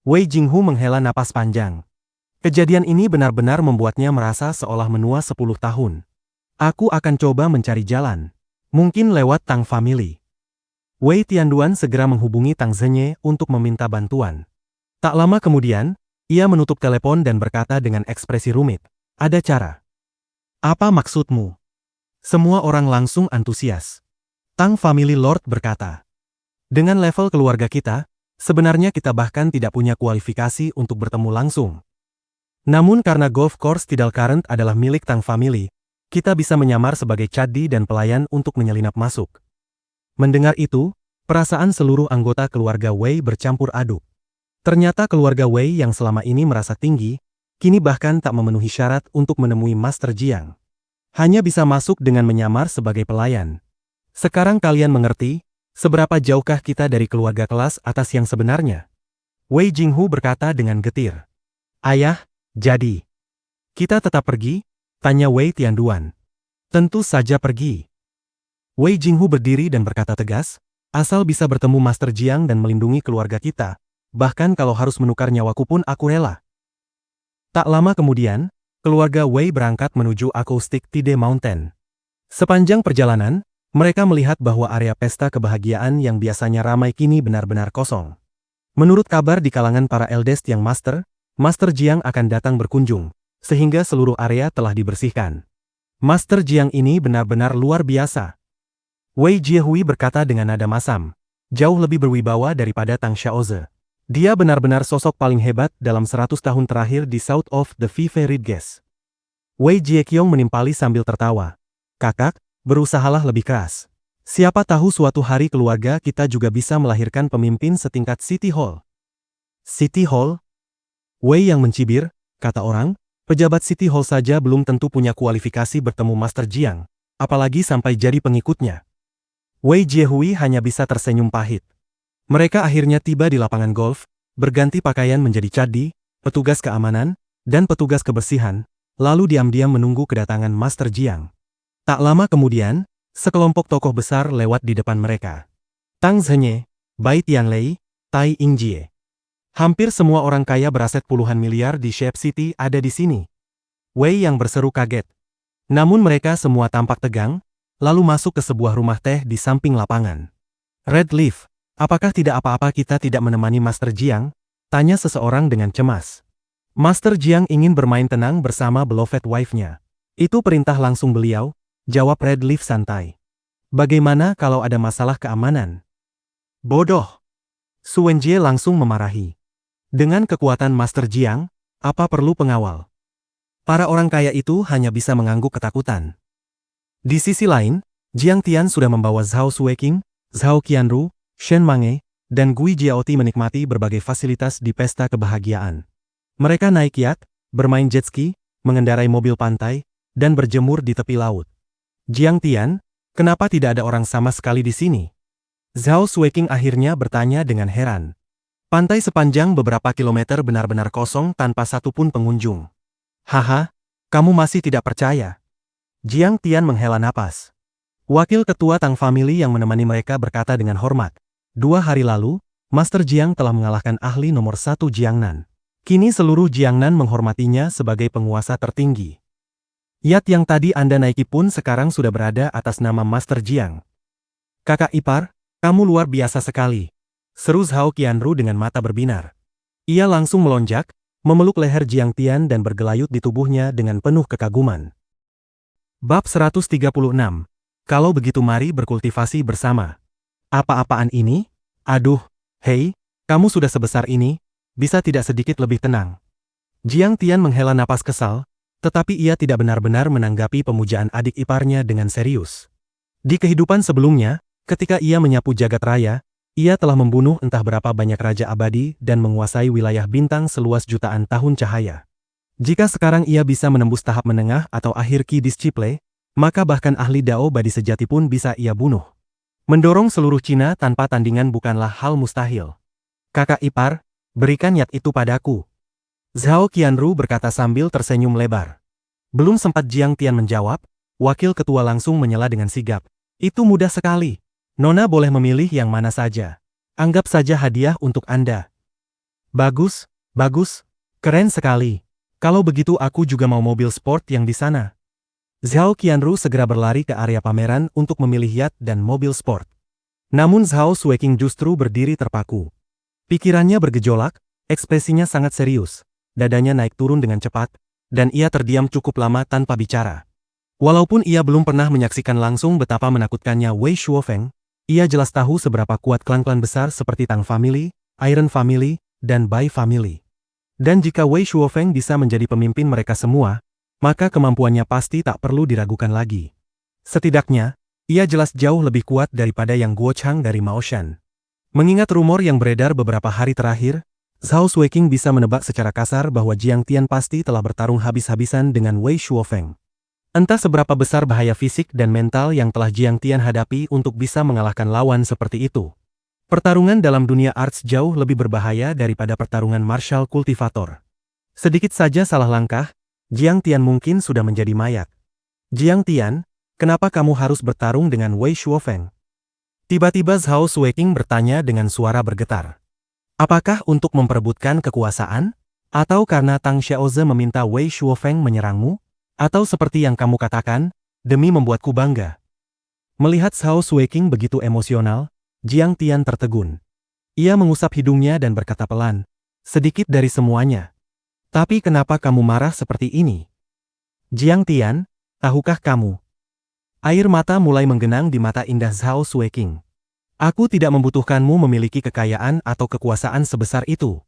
Wei Jinghu menghela napas panjang. Kejadian ini benar-benar membuatnya merasa seolah menua 10 tahun. Aku akan coba mencari jalan. Mungkin lewat Tang family. Wei Tianduan segera menghubungi Tang Zhenye untuk meminta bantuan. Tak lama kemudian, ia menutup telepon dan berkata dengan ekspresi rumit, "Ada cara." "Apa maksudmu?" Semua orang langsung antusias. Tang family lord berkata, "Dengan level keluarga kita, sebenarnya kita bahkan tidak punya kualifikasi untuk bertemu langsung. Namun karena golf course Tidal Current adalah milik Tang family, kita bisa menyamar sebagai caddi dan pelayan untuk menyelinap masuk." Mendengar itu, perasaan seluruh anggota keluarga Wei bercampur aduk. Ternyata keluarga Wei yang selama ini merasa tinggi, kini bahkan tak memenuhi syarat untuk menemui Master Jiang. Hanya bisa masuk dengan menyamar sebagai pelayan. Sekarang kalian mengerti, seberapa jauhkah kita dari keluarga kelas atas yang sebenarnya? Wei Jinghu berkata dengan getir. "Ayah, jadi kita tetap pergi?" tanya Wei Tianduan. "Tentu saja pergi." Wei Jinghu berdiri dan berkata tegas, "Asal bisa bertemu Master Jiang dan melindungi keluarga kita, bahkan kalau harus menukar nyawaku pun aku rela." Tak lama kemudian, keluarga Wei berangkat menuju Acoustic Tide Mountain. Sepanjang perjalanan, mereka melihat bahwa area pesta kebahagiaan yang biasanya ramai kini benar-benar kosong. Menurut kabar di kalangan para eldest yang Master Jiang akan datang berkunjung, sehingga seluruh area telah dibersihkan. Master Jiang ini benar-benar luar biasa. Wei Jiehui berkata dengan nada masam, jauh lebih berwibawa daripada Tang Xiaoze. Dia benar-benar sosok paling hebat dalam 100 tahun terakhir di South of the Five Ridges. Wei Jieqiong menimpali sambil tertawa. "Kakak, berusahalah lebih keras. Siapa tahu suatu hari keluarga kita juga bisa melahirkan pemimpin setingkat City Hall." City Hall? Wei yang mencibir, kata orang, pejabat City Hall saja belum tentu punya kualifikasi bertemu Master Jiang, apalagi sampai jadi pengikutnya. Wei Jiehui hanya bisa tersenyum pahit. Mereka akhirnya tiba di lapangan golf, berganti pakaian menjadi caddi, petugas keamanan, dan petugas kebersihan, lalu diam-diam menunggu kedatangan Master Jiang. Tak lama kemudian, sekelompok tokoh besar lewat di depan mereka. Tang Zhenye, Bai Tianlei, Tai Yingjie. Hampir semua orang kaya beraset puluhan miliar di Shape City ada di sini. Wei yang berseru kaget. Namun mereka semua tampak tegang, lalu masuk ke sebuah rumah teh di samping lapangan. Red Leaf, apakah tidak apa-apa kita tidak menemani Master Jiang? Tanya seseorang dengan cemas. Master Jiang ingin bermain tenang bersama beloved wife-nya. Itu perintah langsung beliau, jawab Red Leaf santai. Bagaimana kalau ada masalah keamanan? Bodoh. Su Wenjie langsung memarahi. Dengan kekuatan Master Jiang, apa perlu pengawal? Para orang kaya itu hanya bisa mengangguk ketakutan. Di sisi lain, Jiang Tian sudah membawa Zhao Sueking, Zhao Qianru, Shen Mange, dan Gui Jiaoti menikmati berbagai fasilitas di pesta kebahagiaan. Mereka naik yacht, bermain jet ski, mengendarai mobil pantai, dan berjemur di tepi laut. Jiang Tian, kenapa tidak ada orang sama sekali di sini? Zhao Sueking akhirnya bertanya dengan heran. Pantai sepanjang beberapa kilometer benar-benar kosong tanpa satupun pengunjung. Haha, kamu masih tidak percaya? Jiang Tian menghela napas. Wakil ketua Tang Family yang menemani mereka berkata dengan hormat. 2 hari lalu, Master Jiang telah mengalahkan ahli nomor 1 Jiangnan. Kini seluruh Jiangnan menghormatinya sebagai penguasa tertinggi. Yacht yang tadi Anda naiki pun sekarang sudah berada atas nama Master Jiang. Kakak ipar, kamu luar biasa sekali. Seru Zhao Qianru dengan mata berbinar. Ia langsung melonjak, memeluk leher Jiang Tian dan bergelayut di tubuhnya dengan penuh kekaguman. Bab 136. Kalau begitu mari berkultivasi bersama. Apa-apaan ini? Aduh, hei, kamu sudah sebesar ini, bisa tidak sedikit lebih tenang? Jiang Tian menghela napas kesal, tetapi ia tidak benar-benar menanggapi pemujaan adik iparnya dengan serius. Di kehidupan sebelumnya, ketika ia menyapu jagat raya, ia telah membunuh entah berapa banyak raja abadi dan menguasai wilayah bintang seluas jutaan tahun cahaya. Jika sekarang ia bisa menembus tahap menengah atau akhir Ki Disciple, maka bahkan ahli Dao Badi sejati pun bisa ia bunuh. Mendorong seluruh Cina tanpa tandingan bukanlah hal mustahil. Kakak ipar, berikan yacht itu padaku. Zhao Qianru berkata sambil tersenyum lebar. Belum sempat Jiang Tian menjawab, wakil ketua langsung menyela dengan sigap. Itu mudah sekali. Nona boleh memilih yang mana saja. Anggap saja hadiah untuk Anda. Bagus, bagus. Keren sekali. Kalau begitu aku juga mau mobil sport yang di sana. Zhao Qianru segera berlari ke area pameran untuk memilih yacht dan mobil sport. Namun Zhao Sueking justru berdiri terpaku. Pikirannya bergejolak, ekspresinya sangat serius, dadanya naik turun dengan cepat, dan ia terdiam cukup lama tanpa bicara. Walaupun ia belum pernah menyaksikan langsung betapa menakutkannya Wei Shuofeng, ia jelas tahu seberapa kuat klan-klan besar seperti Tang Family, Iron Family, dan Bai Family. Dan jika Wei Shuofeng bisa menjadi pemimpin mereka semua, maka kemampuannya pasti tak perlu diragukan lagi. Setidaknya, ia jelas jauh lebih kuat daripada yang Guo Chang dari Mao Shan. Mengingat rumor yang beredar beberapa hari terakhir, Zhao Sueking bisa menebak secara kasar bahwa Jiang Tian pasti telah bertarung habis-habisan dengan Wei Shuofeng. Entah seberapa besar bahaya fisik dan mental yang telah Jiang Tian hadapi untuk bisa mengalahkan lawan seperti itu. Pertarungan dalam dunia arts jauh lebih berbahaya daripada pertarungan martial kultivator. Sedikit saja salah langkah, Jiang Tian mungkin sudah menjadi mayat. Jiang Tian, kenapa kamu harus bertarung dengan Wei Shuofeng? Tiba-tiba Zhao Sueking bertanya dengan suara bergetar. Apakah untuk memperebutkan kekuasaan? Atau karena Tang Xiaoze meminta Wei Shuofeng menyerangmu? Atau seperti yang kamu katakan, demi membuatku bangga? Melihat Zhao Sueking begitu emosional, Jiang Tian tertegun. Ia mengusap hidungnya dan berkata pelan, sedikit dari semuanya. Tapi kenapa kamu marah seperti ini? Jiang Tian, tahukah kamu? Air mata mulai menggenang di mata indah Zhao Sueking. Aku tidak membutuhkanmu memiliki kekayaan atau kekuasaan sebesar itu.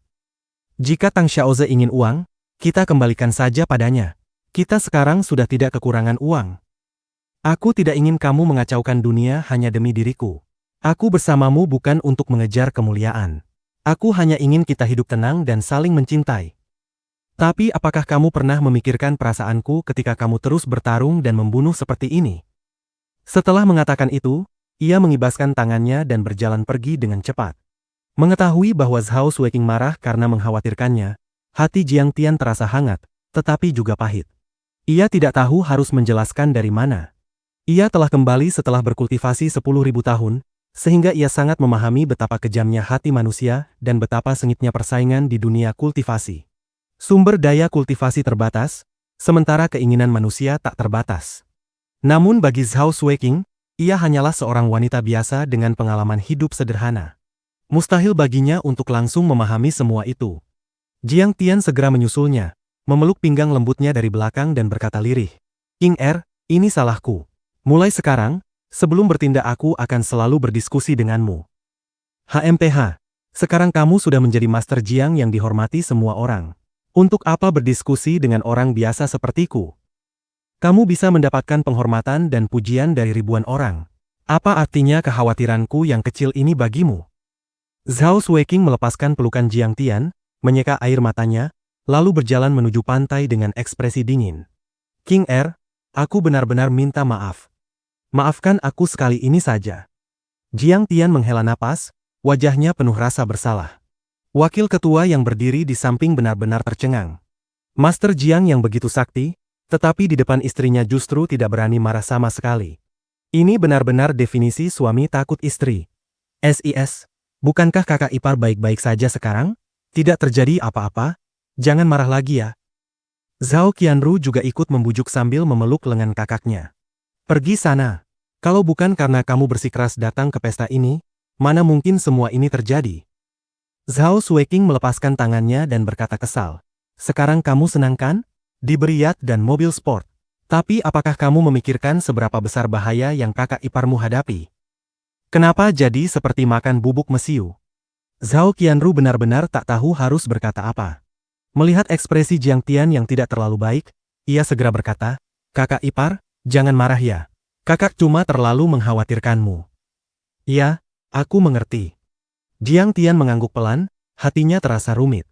Jika Tang Xiaoze ingin uang, kita kembalikan saja padanya. Kita sekarang sudah tidak kekurangan uang. Aku tidak ingin kamu mengacaukan dunia hanya demi diriku. Aku bersamamu bukan untuk mengejar kemuliaan. Aku hanya ingin kita hidup tenang dan saling mencintai. Tapi apakah kamu pernah memikirkan perasaanku ketika kamu terus bertarung dan membunuh seperti ini? Setelah mengatakan itu, ia mengibaskan tangannya dan berjalan pergi dengan cepat. Mengetahui bahwa Zhao Sueking marah karena mengkhawatirkannya, hati Jiang Tian terasa hangat, tetapi juga pahit. Ia tidak tahu harus menjelaskan dari mana. Ia telah kembali setelah berkultivasi 10.000 tahun, sehingga ia sangat memahami betapa kejamnya hati manusia dan betapa sengitnya persaingan di dunia kultivasi. Sumber daya kultivasi terbatas, sementara keinginan manusia tak terbatas. Namun bagi Zhao Sueking, ia hanyalah seorang wanita biasa dengan pengalaman hidup sederhana. Mustahil baginya untuk langsung memahami semua itu. Jiang Tian segera menyusulnya, memeluk pinggang lembutnya dari belakang dan berkata lirih, "King Er, ini salahku. Mulai sekarang, sebelum bertindak aku akan selalu berdiskusi denganmu. HMTH, sekarang kamu sudah menjadi Master Jiang yang dihormati semua orang. Untuk apa berdiskusi dengan orang biasa sepertiku? Kamu bisa mendapatkan penghormatan dan pujian dari ribuan orang. Apa artinya kekhawatiranku yang kecil ini bagimu?" Zhao Sueking melepaskan pelukan Jiang Tian, menyeka air matanya, lalu berjalan menuju pantai dengan ekspresi dingin. "King Er, aku benar-benar minta maaf. Maafkan aku sekali ini saja." Jiang Tian menghela napas, wajahnya penuh rasa bersalah. Wakil ketua yang berdiri di samping benar-benar tercengang. Master Jiang yang begitu sakti, tetapi di depan istrinya justru tidak berani marah sama sekali. Ini benar-benar definisi suami takut istri. "SIS, bukankah kakak ipar baik-baik saja sekarang? Tidak terjadi apa-apa? Jangan marah lagi ya." Zhao Qianru juga ikut membujuk sambil memeluk lengan kakaknya. "Pergi sana. Kalau bukan karena kamu bersikeras datang ke pesta ini, mana mungkin semua ini terjadi?" Zhao Sueking melepaskan tangannya dan berkata kesal, "Sekarang kamu senang kan? Diberi yacht dan mobil sport. Tapi apakah kamu memikirkan seberapa besar bahaya yang kakak iparmu hadapi? Kenapa jadi seperti makan bubuk mesiu?" Zhao Qianru benar-benar tak tahu harus berkata apa. Melihat ekspresi Jiang Tian yang tidak terlalu baik, ia segera berkata, "Kakak ipar, jangan marah ya. Kakak cuma terlalu mengkhawatirkanmu." "Iya, aku mengerti." Jiang Tian mengangguk pelan, hatinya terasa rumit.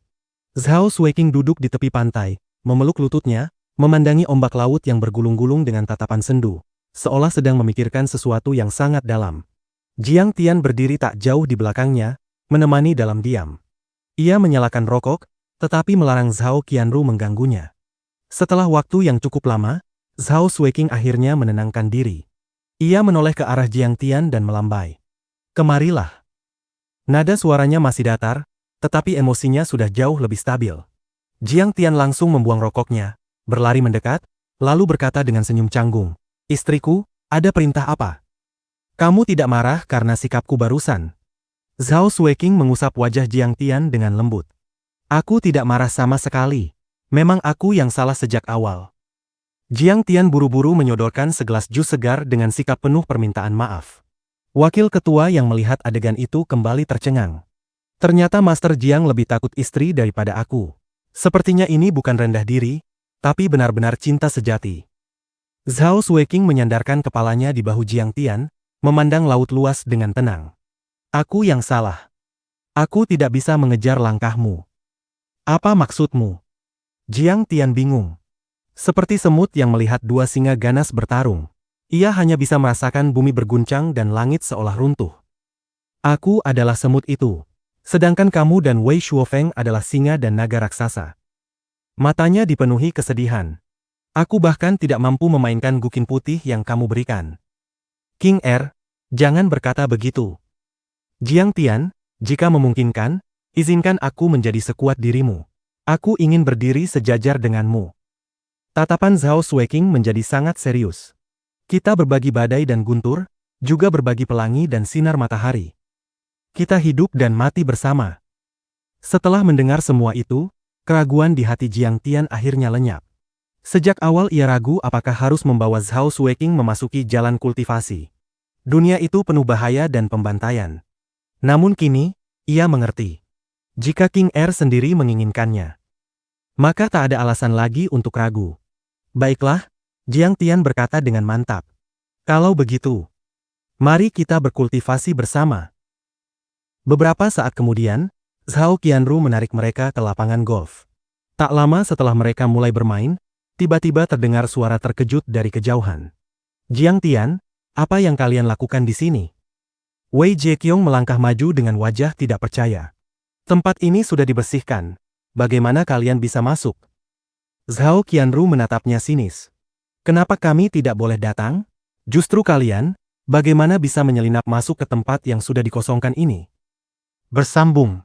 Zhao Sueking duduk di tepi pantai, memeluk lututnya, memandangi ombak laut yang bergulung-gulung dengan tatapan sendu, seolah sedang memikirkan sesuatu yang sangat dalam. Jiang Tian berdiri tak jauh di belakangnya, menemani dalam diam. Ia menyalakan rokok, tetapi melarang Zhao Qianru mengganggunya. Setelah waktu yang cukup lama, Zhao Sueking akhirnya menenangkan diri. Ia menoleh ke arah Jiang Tian dan melambai. "Kemarilah." Nada suaranya masih datar, tetapi emosinya sudah jauh lebih stabil. Jiang Tian langsung membuang rokoknya, berlari mendekat, lalu berkata dengan senyum canggung, "Istriku, ada perintah apa? Kamu tidak marah karena sikapku barusan?" Zhao Sueking mengusap wajah Jiang Tian dengan lembut. "Aku tidak marah sama sekali. Memang aku yang salah sejak awal." Jiang Tian buru-buru menyodorkan segelas jus segar dengan sikap penuh permintaan maaf. Wakil ketua yang melihat adegan itu kembali tercengang. "Ternyata Master Jiang lebih takut istri daripada aku. Sepertinya ini bukan rendah diri, tapi benar-benar cinta sejati." Zhao Sueking menyandarkan kepalanya di bahu Jiang Tian, memandang laut luas dengan tenang. "Aku yang salah. Aku tidak bisa mengejar langkahmu." "Apa maksudmu?" Jiang Tian bingung. Seperti semut yang melihat dua singa ganas bertarung. Ia hanya bisa merasakan bumi berguncang dan langit seolah runtuh. "Aku adalah semut itu. Sedangkan kamu dan Wei Shuofeng adalah singa dan naga raksasa." Matanya dipenuhi kesedihan. "Aku bahkan tidak mampu memainkan gukin putih yang kamu berikan." "King Er, jangan berkata begitu. Jiang Tian, jika memungkinkan, izinkan aku menjadi sekuat dirimu. Aku ingin berdiri sejajar denganmu." Tatapan Zhao Sueking menjadi sangat serius. "Kita berbagi badai dan guntur, juga berbagi pelangi dan sinar matahari. Kita hidup dan mati bersama." Setelah mendengar semua itu, keraguan di hati Jiang Tian akhirnya lenyap. Sejak awal ia ragu apakah harus membawa Zhao Sueking memasuki jalan kultivasi. Dunia itu penuh bahaya dan pembantaian. Namun kini, ia mengerti. Jika King Er sendiri menginginkannya, maka tak ada alasan lagi untuk ragu. "Baiklah," Jiang Tian berkata dengan mantap. "Kalau begitu, mari kita berkultivasi bersama." Beberapa saat kemudian, Zhao Qianru menarik mereka ke lapangan golf. Tak lama setelah mereka mulai bermain, tiba-tiba terdengar suara terkejut dari kejauhan. Jiang Tian, apa yang kalian lakukan di sini? Wei Zheqiong melangkah maju dengan wajah tidak percaya. Tempat ini sudah dibersihkan. Bagaimana kalian bisa masuk? Zhao Qianru menatapnya sinis. Kenapa kami tidak boleh datang? Justru kalian, bagaimana bisa menyelinap masuk ke tempat yang sudah dikosongkan ini? Bersambung.